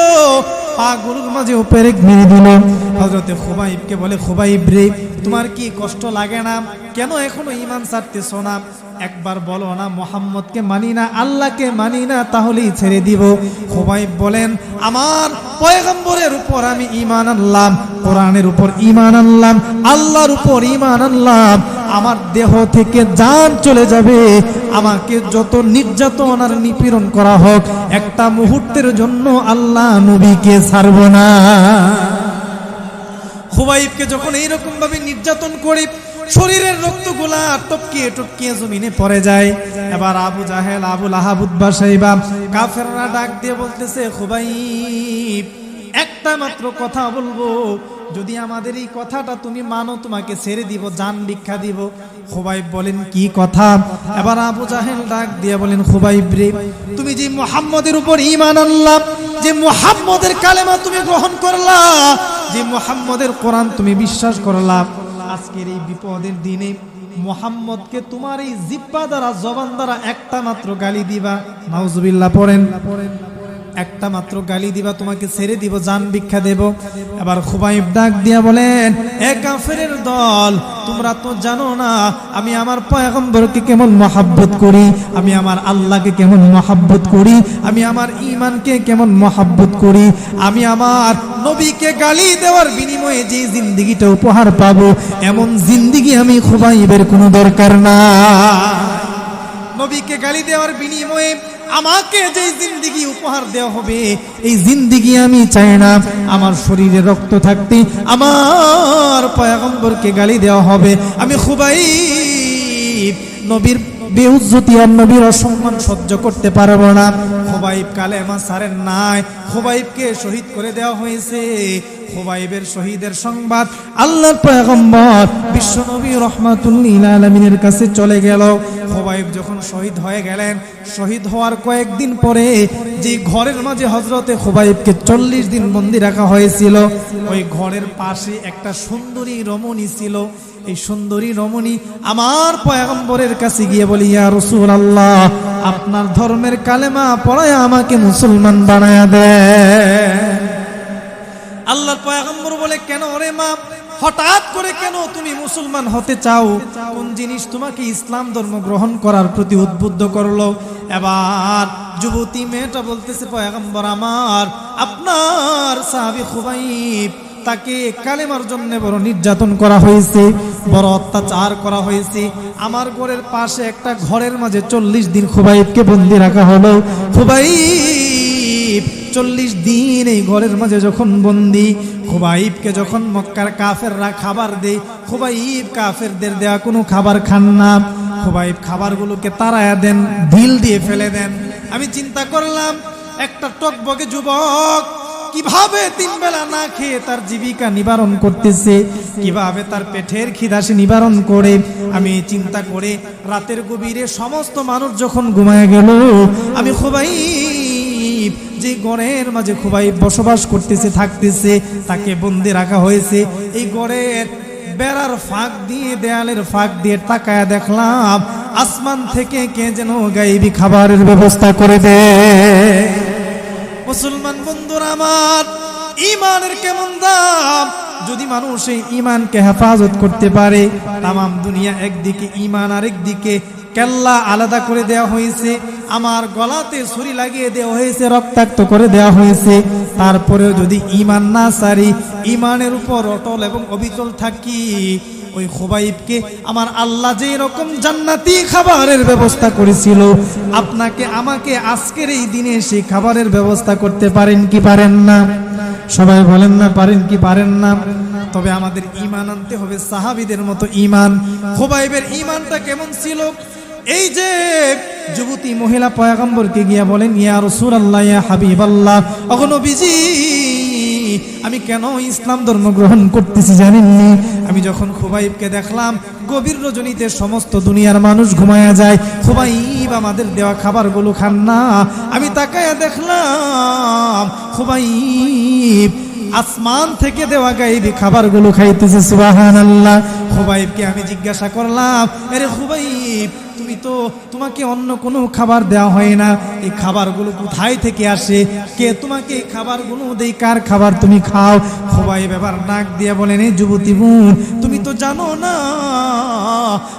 পাগুলোর মাঝেও পেরেক মেরে দিল। হযরতে খুবাইবকে বলে, খুবাইব রে, তোমার কি কষ্ট লাগে না? কেন এখনো ঈমান ছাড়তেছো না? একবার বলো না, মুহাম্মদকে মানি না, আল্লাহকে মানি না, তাহলেই ছেড়ে দিব। খুবাইব বলেন, আমার পয়গম্বরের উপর আমি ঈমান আনলাম, কোরআনের উপর ঈমান আনলাম, আল্লাহর উপর ঈমান আনলাম, আমার দেহ থেকে জান চলে যাবে, আমাকে যত নির্যাতন আর নিপীড়ন করা হোক, একটা মুহূর্তের জন্য আল্লাহ নবীকে ছাড়ব না। খুবাইবকে যখন এইরকম ভাবে নির্যাতন করে শরীরের রক্তগুলা টপকিয়ে টপকিয়ে জমিনে পড়ে যায়, এবার আবু জাহেল, আবু লাহাব, উতবা সাইবা কাফেররা ডাক দিয়ে বলতেছে, খুবাইব, একটা মাত্র কথা বলবো, যদি আমাদের এই কথাটা তুমি মানো, তোমাকে ছেড়ে দিব, জান ভিক্ষা দিব। খুবাইব বলেন, কি কথা? এবার আবু জাহেল ডাক দিয়ে বলেন, খুবাইব রে, তুমি যে মুহাম্মদের উপর ঈমান আনলা, যে মুহাম্মদের কালেমা তুমি গ্রহণ করলা, যে মুহাম্মদের কোরআন তুমি বিশ্বাস করলা, আজকের এই বিপদের দিনে মুহাম্মদকে তোমার এই জিহ্বা দ্বারা, জবান দ্বারা একটা মাত্র গালি দিবা, নাউজুবিল্লাহ পড়েন, একটা মাত্র গালি দিবা, তোমাকে ছেড়ে দিব, জান ভিক্ষা দেব। এবার খুবাইব ডাক দিয়া বলেন, এ কাফেরের দল, তোমরা তো জানো না আমি আমার পয়গম্বরকে কেমন মহাব্বত করি, আমি আমার আল্লাহকে কেমন মহাব্বত করি, আমি আমার ঈমানকে কেমন মহাব্বত করি, আমি আমার নবীকে গালি দেওয়ার বিনিময়ে যে জিন্দেগিটা উপহার পাবো, এমন জিন্দেগি আমি খুবাইবের কোনো দরকার না। নবীকে গালি দেওয়ার বিনিময়ে আমাকে যে জিন্দেগি উপহার দেওয়া হবে, এই জিন্দেগি আমি চাই না। আমার শরীরে রক্ত থাকতে আমার পয়গম্বরকে গালি দেওয়া হবে, আমি খুবাইব নবীর বেউজ্জতি আর নবীর অসম্মান সহ্য করতে পারবো না। খুবাইব কালেমা ছাড়েন নাই, খুবাইবকে শহীদ করে দেওয়া হয়েছে। খুবাইবের শহীদের সংবাদ আল্লাহর পয়গম্বর বিশ্ব নবী রাহমাতুল্লিল আলামিনের কাছে চলে গেল। খুবাইব যখন শহীদ হয়ে গেলেন, শহীদ হওয়ার কয়েকদিন পরে যে ঘরের মাঝে হযরতে খুবাইবকে 40 দিন বন্দী রাখা হয়েছিল, ওই ঘরের পাশে একটা সুন্দরী রমণী ছিল। এই সুন্দরী রমণী আমার পয়গম্বরের কাছে গিয়ে বলি, ইয়া রাসূলুল্লাহ, আপনার ধর্মের কালেমা পড়ায় আমাকে মুসলমান বানায়া দেন। আল্লাহর পয়গম্বর বলে, কেন রে মা, হঠাৎ করে কেন তুমি মুসলমান হতে চাও? কোন জিনিস তোমাকে ইসলাম ধর্ম গ্রহণ করার প্রতি উদ্বুদ্ধ করলো? এবার যুবতী মেয়েটা বলতেছে, পয়গম্বর আমার, আপনার সাহাবী খুবাইব, তাকে কালেমার জন্য বড় নির্যাতন করা হয়েছে, বড় অত্যাচার করা হয়েছে। আমার ঘরের পাশে একটা ঘরের মাঝে 40 দিন খুবাইবকে বন্দী রাখা হলো। খুবাইব 40 দিন এই ঘরের মাঝে যখন বন্দী, খুবাইবকে যখন মক্কার কাফেররা খাবার দেয়, খুবাইব কাফেরদের দেওয়া কোনো খাবার খান না। খুবাইব খাবারগুলোকে তাড়ায়া দেন, ঢিল দিয়ে ফেলে দেন। আমি চিন্তা করলাম একটা টকবকে যুবক কিভাবে 3 বেলা না খেয়ে তার জীবিকা নিবারণ করতেছে, কিভাবে তার পেটের খিদা সে নিবারণ করে। আমি চিন্তা করে রাতের গভীরে সমস্ত মানুষ যখন ঘুমায় গেল, আমি খুবাইব যে গড়ের মাঝে খুবাইব বসবাস করতেছে থাকতেছে, তাকে বন্দি রাখা হয়েছে। এই গড়ের বেড়ার ফাঁক দিয়ে, দেয়ালের ফাঁক দিয়ে তাকায়া দেখলাম আসমান থেকে কে যেন গায়েবী খাবারের ব্যবস্থা করে দেয়। মুসলমান বন্ধুরা আমার, ঈমানের কেমন দাম! যদি মানুষ এই ঈমানকে হেফাজত করতে পারে, তামাম দুনিয়া একদিকে, ঈমান আরেকদিকে। কেল্লা আলাদা করে দেওয়া হয়েছে, আমার গলাতে ছুরি লাগিয়ে দেওয়া হয়েছে, রক্তাক্ত করে দেওয়া হয়েছে। তারপরেও যদি ঈমান না সারি, ঈমানের উপর অটল এবং অবিচল থাকি, ওই খুবাইবকে আমার আল্লাহ যে রকম জান্নাতি খাবারের ব্যবস্থা করেছিল, আপনাকে আমাকে আজকের এই দিনে সেই খাবারের ব্যবস্থা করতে পারেন কি পারেন না? সবাই বলেন না, পারেন কি পারেন না? তবে আমাদের ঈমান আনতে হবে সাহাবীদের মতো ঈমান। খুবাইবের ঈমানটা কেমন ছিল? এই যে যুবতী মহিলা পয়গম্বরকে গিয়া বলেন, ইয়া রাসূলুল্লাহ, ইয়া হাবিবাল্লাহ, ওগো নবীজি, আমি কেন ইসলাম ধর্ম গ্রহণ করতেছি জানেননি? আমি যখন খুবাইবকে দেখলাম গভীর রজনীতে সমস্ত দুনিয়ার মানুষ ঘুমায়া যায়, খুবাইব আমাদের দেওয়া খাবারগুলো খান না। আমি তাকায়া দেখলাম খুবাইব আসমান থেকে দেওয়া গায়েবী খাবারগুলো খাইতেছে। সুবহানাল্লাহ। খুবাইবকে আমি জিজ্ঞাসা করলাম, আরে খুবাইব, তোমাকে অন্য কোনো খাবার দেওয়া হয় না, এই খাবারগুলো কোথায় থেকে আসে? কে তোমাকে এই খাবারগুলো দেয়? কার খাবার তুমি খাও? খুবাইব এবার নাক দিয়ে বলেন, এই যুবতী বোন, তুমি তো জানো না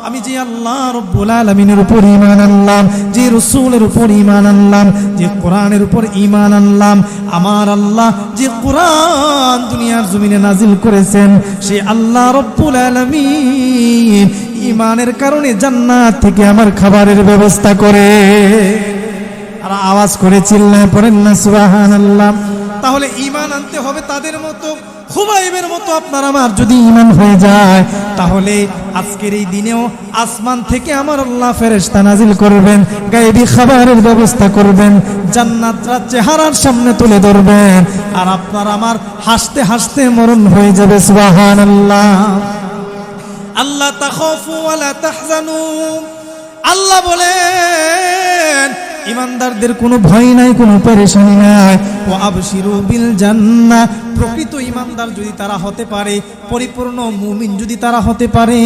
আমি যে আল্লাহ রাব্বুল আলামিনের উপর ঈমান আনলাম, যে রাসূলের উপর ঈমান আনলাম, যে কোরআনের উপর ঈমান আনলাম, আমার আল্লাহ যে কোরআন দুনিয়ার জমিনে নাজিল করেছেন, সেই আল্লাহ রাব্বুল আলামিন ঈমানের কারণে জান্নাত থেকে আমার খাবারের ব্যবস্থা করে। আর আওয়াজ করে চিল্লায় পড়েন না সুবহানাল্লাহ। তাহলে ঈমান আনতে হবে তাদের মতো, খুবাইবের মতো। আপনার আমার যদি ঈমান হয়ে যায়, তাহলে আজকের এই দিনেও আসমান থেকে আমার আল্লাহ ফেরেশতা নাজিল করবেন, গায়েবী খাবারের ব্যবস্থা করবেন, জান্নাতরা চেহারার সামনে তুলে ধরবেন, আর আপনার আমার হাসতে হাসতে মরণ হয়ে যাবে। সুবহানাল্লাহ। আল্লাহ তাখাফু ওয়া লা তাহজানু, আল্লাহ বলেন ঈমানদারদের কোনো ভয় নাই, কোনো পেরেশানি নাই। ওয়া আবশিরু বিল জান্নাহ, প্রকৃত ঈমানদার যদি তারা হতে পারে, পরিপূর্ণ মুমিন যদি তারা হতে পারে,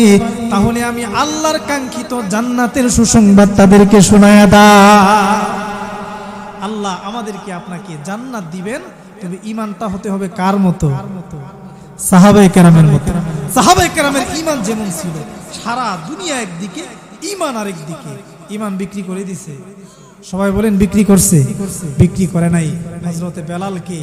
তাহলে আমি আল্লাহর কাঙ্ক্ষিত জান্নাতের সুসংবাদ তাদেরকে শোনায়া দাও। আল্লাহ আমাদেরকে আপনাকে জান্নাত দিবেন, তবে ঈমানটা হতে হবে কার মতো? সাহাবায়ে কেরামের মতো। সাহাবায়ে কেরামের ঈমান যেমন ছিল, সারা দুনিয়া একদিকে, ঈমান আরেকদিকে। ঈমান বিক্রি করে দিছে। সবাই বলেন, বিক্রি করছে? বিক্রি করে নাই। হযরতে বেলালকে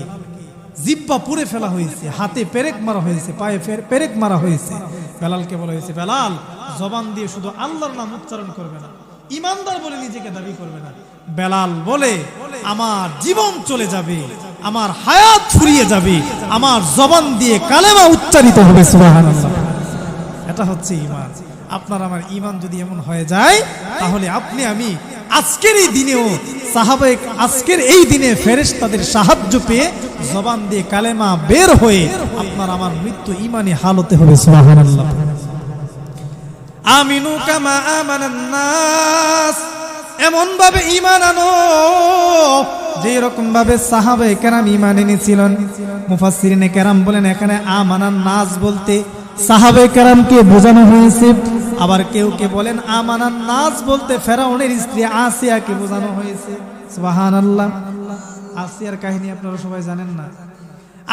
জিব্বা পুড়ে ফেলা হয়েছে, হাতে পেরেক মারা হয়েছে, পায়ে পেরেক মারা হয়েছে। বেলালকে বলা হয়েছে, বেলাল জবান দিয়ে শুধু আল্লাহর নাম উচ্চারণ করবে না, ঈমানদার বলে নিজেকে দাবি করবে না। বেলাল বলে, আমার জীবন চলে যাবে, আমার হায়াত ফুরিয়ে যাবে, আমার জবান দিয়ে কালেমা উচ্চারিত হবে। সুবহানাল্লাহ। এটা হচ্ছে ঈমান। আপনার আমার ঈমান যদি এমন হয়ে যায়, তাহলে আপনি আমি আজকের এই দিনেও সাহাবায়ে, আজকের এই দিনে ফেরেশতাদের সাহায্য পেয়ে জবান দিয়ে কালেমা বের হয়ে আপনার আমার মৃত্যু ঈমানি হালতে হবে। সুবহানাল্লাহ। আমিনু কামা আমানান নাস, এমন ভাবে ঈমান আনো যে রকম ভাবে সাহাবায়ে কেরাম ঈমান এনেছিলেন। মুফাসসিরিনে কেরাম বলেন, এখানে আমানান নাস বলতে সাহাবায়ে কেরামকে বোঝানো হয়েছে। আবার কেউ কে বলেন আমানান নাস বলতে ফেরাউনের স্ত্রী আসিয়াকে বোঝানো হয়েছে। সুবহানাল্লাহ। আসিয়ার কাহিনী আপনারা সবাই জানেন না?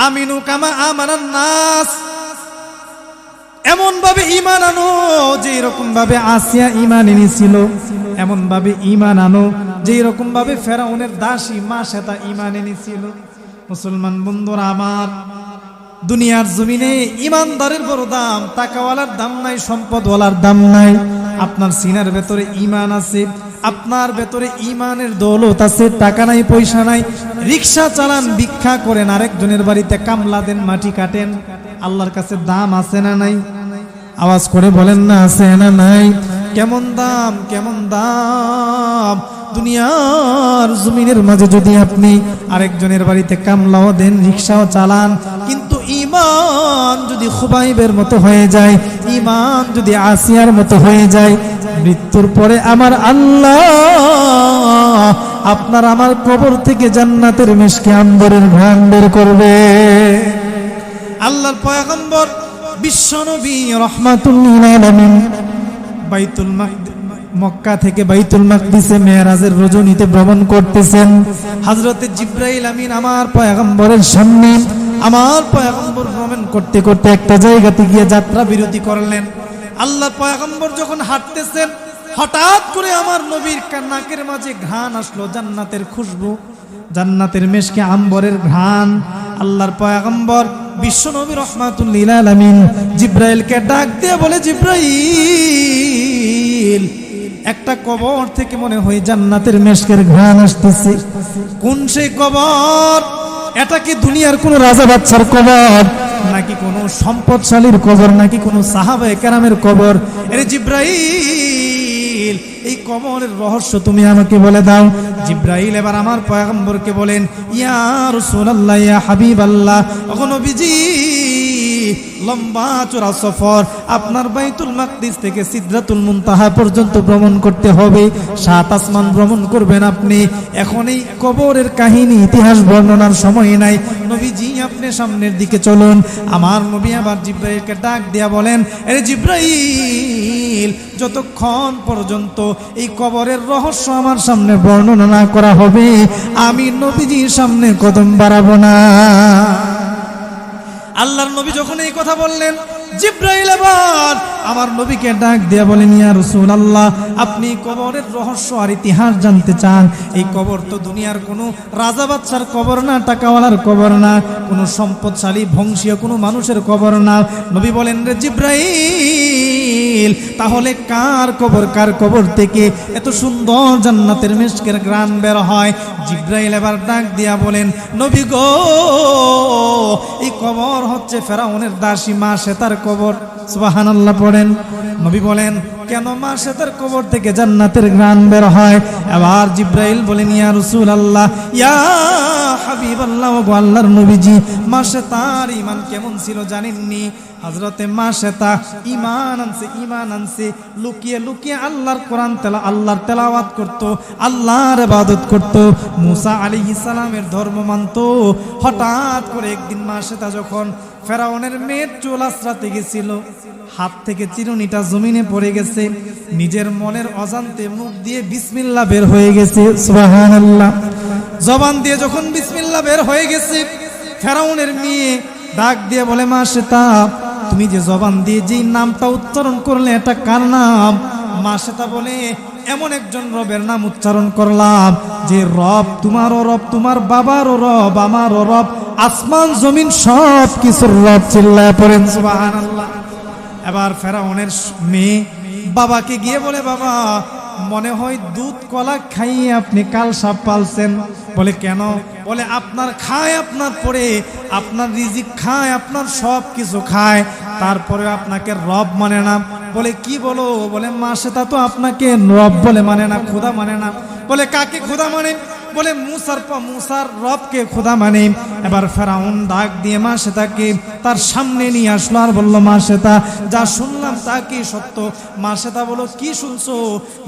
আমিনু কামা আমানান নাস, এমন ভাবে ঈমান আনো যে এরকম ভাবে আসিয়া ঈমান এনেছিল, এমন ভাবে ঈমান আনো যে এরকম ভাবে ফেরাউনের দাসী মা সেটা ঈমান এনেছিল। মুসলমান বন্ধুরা আমার, দুনিয়ার জমিনে ঈমানদারের বড় দাম, টাকাওয়ালার দাম নাই, সম্পদওয়ালার দাম নাই। আপনার সিনার ভেতরে ঈমান আছে, আপনার ভেতরে ঈমানের দৌলত আছে, টাকা নাই পয়সা নাই, রিকশা চালান, ভিক্ষা করেন, আরেকজনের বাড়িতে কামলা দেন, মাটি কাটেন, আল্লাহর কাছে দাম আছে না নাই? আওয়াজ করে বলেন না আছে না নাই? কেমন দাম, কেমন দাম! দুনিয়ার জমিনের মাঝে যদি আপনি আরেকজনের বাড়িতে কামলাও দেন, রিকশাও চালান, কিন্তু ঈমান যদি খুবাইবের মতো হয়ে যায়, ঈমান যদি আসিয়ার মতো হয়ে যায়, মৃত্যুর পরে আমার আল্লাহ আপনার আমার কবর থেকে জান্নাতের মিশকে আম্বরের ঘ্রাণ বের করবে। আল্লাহর পয়গম্বর বিশ্বনবী রাহমাতুল্লিল আলামিন বাইতুল মক্কা থেকে বাইতুল মাকদিসে মেরাজের রজনীতে ভ্রমণ করতেছেন। হযরতে জিবরাইল আমিন আমার পয়গম্বরের সামনে, আমার পয়গম্বর ভ্রমণ করতে করতে একটা জায়গাতে গিয়ে যাত্রা বিরতি করলেন। আল্লাহর পয়গম্বর যখন হাঁটতেছেন, হঠাৎ করে আমার নবীর নাকের মাঝে ঘ্রাণ আসলো, জান্নাতের খুশবু, জান্নাতের মিশকে আম্বরের ঘ্রাণ। আল্লাহর পয়গম্বর বিশ্বনবী রাহমাতুল্লিল আলামিন জিবরাইলকে ডাক দিয়ে বলে, জিবরাইল, একটা কবর থেকে মনে হয় জান্নাতের মিশকের ঘ্রাণ আসতেছে। কোন সেই কবর? এটা কি দুনিয়ার কোন রাজা বাদশার কবর, নাকি কোন সম্পদশালীর কবর, নাকি কোন সাহাবায়ে কেরামের কবর? আরে জিবরাইল, এই কবরের রহস্য তুমি আমাকে বলে দাও। জিবরাইল এবার আমার পয়গম্বরকে বলেন, ইয়া রাসূলুল্লাহ, ইয়া হাবিবাল্লাহ, ওগো নবীজি, লম্বা চড়া সফর, আপনার বাইতুল মাকদিস থেকে সিদরাতুল মুনতাহা পর্যন্ত ভ্রমণ করতে হবে, 7 আসমান ভ্রমণ করবেন আপনি। এখন এই কবরের কাহিনী, ইতিহাস বর্ণনার সময় নাই, নবীজি আপনি সামনের দিকে চলুন। আমার নবী আবার জিবরাইলকে ডাক দিয়া বলেন, আরে জিবরাইল, যতক্ষণ পর্যন্ত এই কবরের রহস্য আমার সামনে বর্ণনা না করা হবে, আমি নবীজির সামনে কদম বাড়াবো না। আল্লাহর নবী যখন এই কথা বললেন, জিবরাইল আবার আমার নবীকে ডাক দিয়া বলেন, ইয়া রাসূলুল্লাহ, আপনি কবরের রহস্য আর ইতিহাস জানতে চান? এই কবর তো দুনিয়ার কোনো রাজা বাদশার কবর না, টাকাওয়ালার কবর না, কোনো সম্পদশালী বংশীয় কোনো মানুষের কবর না। নবী বলেন, রে জিবরাইল, তাহলে কার কবর? কার কবর থেকে এত সুন্দর জান্নাতের মিশকের ঘ্রাণ বের হয়? জিবরাইল এবার ডাক দিয়া বলেন, নবী গো, এই কবর হচ্ছে ফেরাউনের দাসী মা শ্বেতার কবর। সুবহানাল্লাহ পড়েন। নবী বলেন, কেন মা শ্বেতার কবর থেকে জান্নাতের ঘ্রাণ বের হয়? এবার জিবরাইল বলেন, ইয়া রাসূলুল্লাহ, ইয়া হাবিবাল্লাহ, ওগো আল্লাহর নবীজি, মা শ্বেতার ঈমান কেমন ছিল জানেননি? হযরতে মা শ্বেতা ঈমান আনছে, লুকিয়ে লুকিয়ে আল্লাহর কোরআন আল্লাহর তেলাওয়াত করত, আল্লাহর ইবাদত করত, মুসা আলাইহিস সালামের ধর্ম মানত। হঠাৎ করে একদিন মা শ্বেতা যখন ফেরাউনের মেয়ের চুল আঁচড়াতে গেছিল, হাত থেকে চিরুনিটা জমিনে পড়ে গেছে, নিজের মনের অজান্তে মুখ দিয়ে বিসমিল্লাহ বের হয়ে গেছে। সুবহানাল্লাহ। জবান দিয়ে যখন বিসমিল্লাহ বের হয়ে গেছে, ফেরাউনের মেয়ে ডাক দিয়ে বলে, মা শ্বেতা, তুমি যে জবান দিয়ে যে নামটা উচ্চারণ করলে, এটা কার নাম? মা শ্বেতা বলে, এমন একজন রবের নাম উচ্চারণ করলাম যে রব তোমারও রব, তোমার বাবারও রব, আমারও রব, আসমান জমিন সব কিছুর রব। চিল্লায় পড়েন সুবহানাল্লাহ। এবার ফেরাউনের মেয়ে বাবাকে গিয়ে বলে, বাবা, মনে হয় দুধ কলা খাইয়ে আপনি কাল সাপ পালছেন। বলে, কেন? বলে, আপনার খায়, আপনার পরে আপনার রিজিক খায়, আপনার সব কিছু খায়, তারপরে আপনাকে রব মানে না। বলে, কি বলো? বলে, মা শ্বেতা তো আপনাকে রব বলে মানে না, খোদা মানে না। বলে, কাকে খোদা মানে? বলে, মুসার রবকে খোদা মানে। এবার ফেরাউন ডাক দিয়ে মা শ্বেতাকে তার সামনে নিয়ে আসলো আর বলল, মা শ্বেতা, যা শুনলাম তা কি সত্য? মা শ্বেতা বলো, কি শুনছো?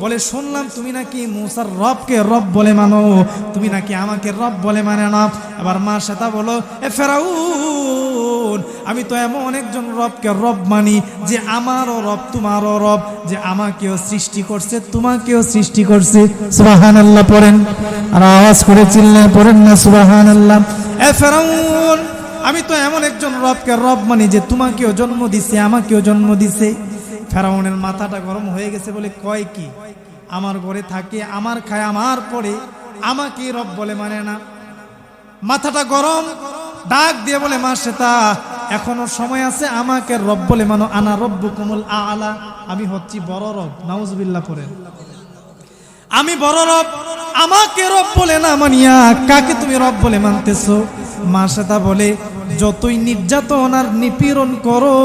বলে, শুনলাম তুমি নাকি মুসার রবকে রব বলে মানো, তুমি নাকি আমাকে রব বলে মানে না। এবার মা শ্বেতা বলো, এ ফেরাউন, আমি তো এমন একজন রবকে রব মানি যে আমারও রব, তোমারও রব, যে আমাকেও সৃষ্টি করছে, তোমাকেও সৃষ্টি করছে। সুবহানাল্লাহ পড়েন, আর আওয়াজ করে চিল্লায় পড়েন না সুবহানাল্লাহ। এ ফেরাউন, আমি তো এমন একজন রবকে রব মানি যে তোমাকেও জন্ম দিছে, আমাকেও জন্ম দিছে। ফেরাউনের মাথাটা গরম হয়ে গেছে। বলে, কয় কি? আমার ঘরে থাকে, আমার খায়, আমার পরে আমাকে রব বলে মানে না। মাথাটা গরম। ডাক দিয়ে বলে, মা শ্বেতা, এখনো সময় আছে, আমাকে রব বলে মানো, আনা রব্বুকুমুল আ'লা, আমি হচ্ছি বড় রব। নাউজুবিল্লাহ পড়েন। আমি বড় রব, আমাকে রব বলে না মানিয়া কাকে তুমি রব বলে মানতেছো? মাসেতা বলে, যতই নির্যাতন আর নিপীড়ন করো,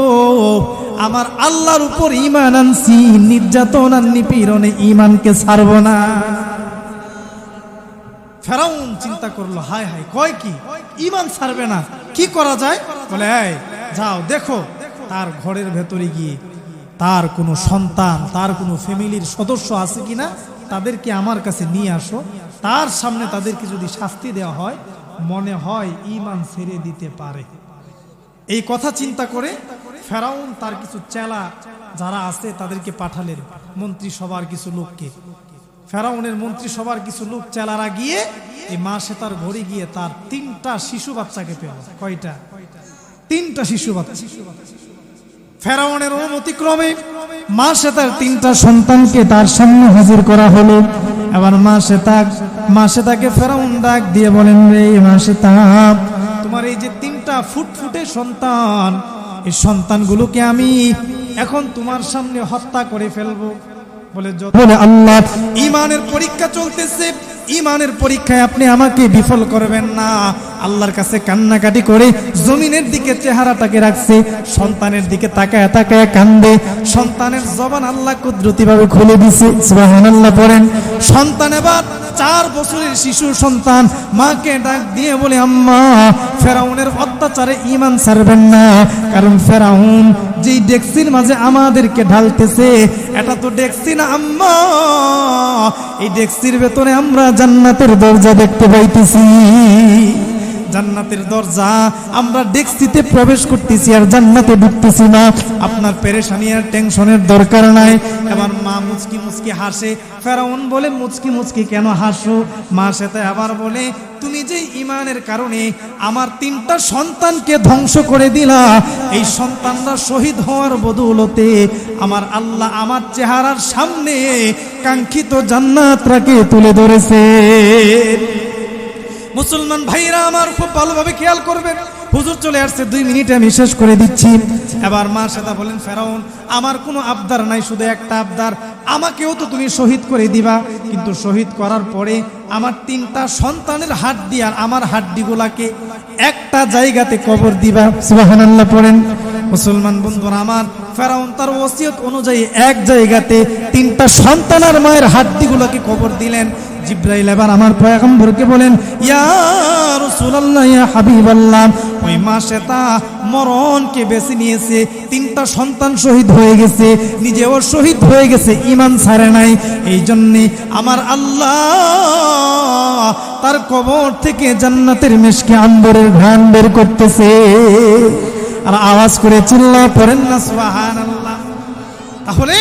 আমার আল্লাহর উপর ঈমান আনছি, নির্যাতন আর নিপীড়নে ঈমানকে ছাড়ব না। ফেরাউন চিন্তা করলো, হায় হায়, কয় কি ঈমান ছাড়বে না, কি করা যায়? বলে, এই যাও দেখো তার ঘরের ভেতরে গিয়ে তার কোনো সন্তান, তার কোনো ফ্যামিলির সদস্য আছে কিনা, তাদেরকে আমার কাছে নিয়ে আসো। তার সামনে তাদেরকে যদি শাস্তি দেওয়া হয়, মনে হয় ঈমান ছেড়ে দিতে পারে। এই কথা চিন্তা করে ফেরাউন তার কিছু চেলা যারা আছে তাদেরকে পাঠালেন, মন্ত্রিসভার কিছু লোককে। ফেরাউনের মন্ত্রিসভার কিছু লোক চেলারা গিয়ে এই মাসেতার ঘরে গিয়ে তার 3টা শিশু বাচ্চাকে পেল। কয়টা? 3টা শিশু বাচ্চা। ফেরাউনের অনুমতিক্রমে মাসেতার 3টা সন্তানকে তার সামনে হাজির করা হলো। এবার মাসেতাকে ফেরাউন ডাক দিয়ে বলেন, রে মাসেতা, তোমার এই যে 3টা ফুটফুটে সন্তান, এই সন্তানগুলোকে আমি এখন তোমার সামনে হত্যা করে ফেলবো। বলে আল্লাহ, ঈমানের পরীক্ষা চলতেছে, ঈমানের পরীক্ষায় আপনি আমাকে বিফল করবেন না। আল্লাহর কাছে কান্নাকাটি করে জমিনের দিকে চেহারাটাকে রাখছে, সন্তানের দিকে তাকায় তাকায় কান্দে। সন্তানের জবান আল্লাহ কুদরতিভাবে খুলে দিছে। সুবহানাল্লাহ পড়েন। সন্তান এবার 4 বছরের শিশু সন্তান মাকে ডাক দিয়ে বলে, আম্মা, ফেরাউনের অত্যাচারে ঈমান ছাড়বেন না, কারণ ফেরাউন যেই ডেক্সির মাঝে আমাদেরকে ঢালতেছে, এটা তো ডেক্সি না আম্মা, এই ডেক্সির ভেতরে আমরা জান্নাতের দরজা দেখতে পাইতেছি। জান্নাতের দরজা, আমরা ডেক্সিতে প্রবেশ করতেছি আর জান্নাতে ঢুকতেছি না। আপনার পেরেশানি আর টেনশনের দরকার নাই। এবার মা মুচকি মুচকি হাসে। ফেরাউন বলে, মুচকি মুচকি কেন হাসো? মা সেটা আবার বলে, তুমি যে ঈমানের কারণে আমার 3টা সন্তানকে ধ্বংস করে দিলা, এই সন্তানরা শহীদ হওয়ার বদৌলতে আমার আল্লাহ আমার চেহারার সামনে কাঙ্ক্ষিত জান্নাতটাকে তুলে ধরেছে। মুসলমান ভাইরা আমার খুব ভালোভাবে খেয়াল করবেন, হুজুর চলে আসছে, 2 মিনিটে আমি শেষ করে দিচ্ছি। এবার মা সেটা বলেন, ফেরাউন, আমার কোনো আবদার নাই, শুধু একটা আবদার, আমাকেও তো তুমি শহীদ করে দিবা, কিন্তু শহীদ করার পরে আমার 3টা সন্তানের হাড্ডি আর আমার হাড্ডিগুলাকে একটা জায়গাতে কবর দিবা। সুবহানাল্লাহ পড়েন। মুসলমান বন্ধুরা আমার, ফেরাউন তার ওসিয়ত অনুযায়ী এক জায়গাতে 3টা সন্তান আর মায়ের হাড্ডিগুলোকে কবর দিলেন। জিব্রাইল এবার আমার পয়গম্বরকে বলেন, ইয়া রাসূলুল্লাহ, ইয়া হাবিবাল্লাহ, ওই মাসেতা মরণকে বেছে নিয়েছে, 3টা সন্তান শহীদ হয়ে গেছে, নিজেও শহীদ হয়ে গেছে, ঈমান ছাড়ে নাই। এই জন্যে আমার আল্লাহ তার কবর থেকে জান্নাতের মিশকে আম্বরের ঘ্রাণ বের করতেছে। আর আওয়াজ করে চিল্লায় পড়েন না সুবহানাল্লাহ। তাহলে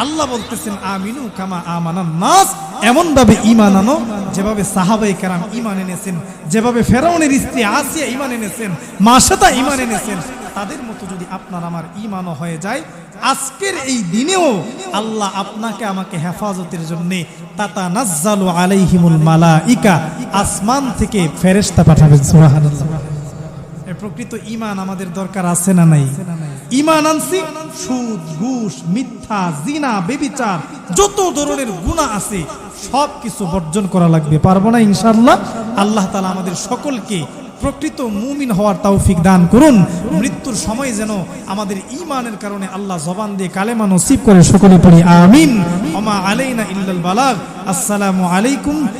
আল্লাহ বলতেছেন, আমিনু কামা আমানান নাস, এমন ভাবে ঈমান আনো যেভাবে সাহাবায়ে কেরাম ঈমান এনেছেন, যেভাবে ফেরাউনের স্ত্রী আসিয়া ঈমান এনেছেন, মাসেতা ঈমান এনেছেন, তাদের মতো যদি আপনার আমার ঈমানও হয়ে যায়, আজকের এই দিনেও আল্লাহ আপনাকে আমাকে হেফাজতের জন্য তাতানাজ্জালু আলাইহিমুল মালাইকা, আসমান থেকে ফেরেশতা পাঠাবেন। সুবহানাল্লাহ। প্রকৃত ঈমান আমাদের দরকার আছে না নাই? ঈমান আনছি, সুদ, ঘুষ, মিথ্যা, জিনা, ব্যভিচার, যত ধরনের গুনাহ আছে সব কিছু বর্জন করা লাগবে। পারবো না ইনশাআল্লাহ? আল্লাহ তাআলা আমাদের সকলকে প্রকৃত মুমিন হওয়ার তৌফিক দান করুন। মৃত্যুর সময় যেন আমাদের ঈমানের কারণে আল্লাহ জবান দিয়ে কালেমা নসিব করে। সকলে পড়ি আমিন। ওমা আলাইনা ইল্লাল বালাগ। আসসালামু আলাইকুম।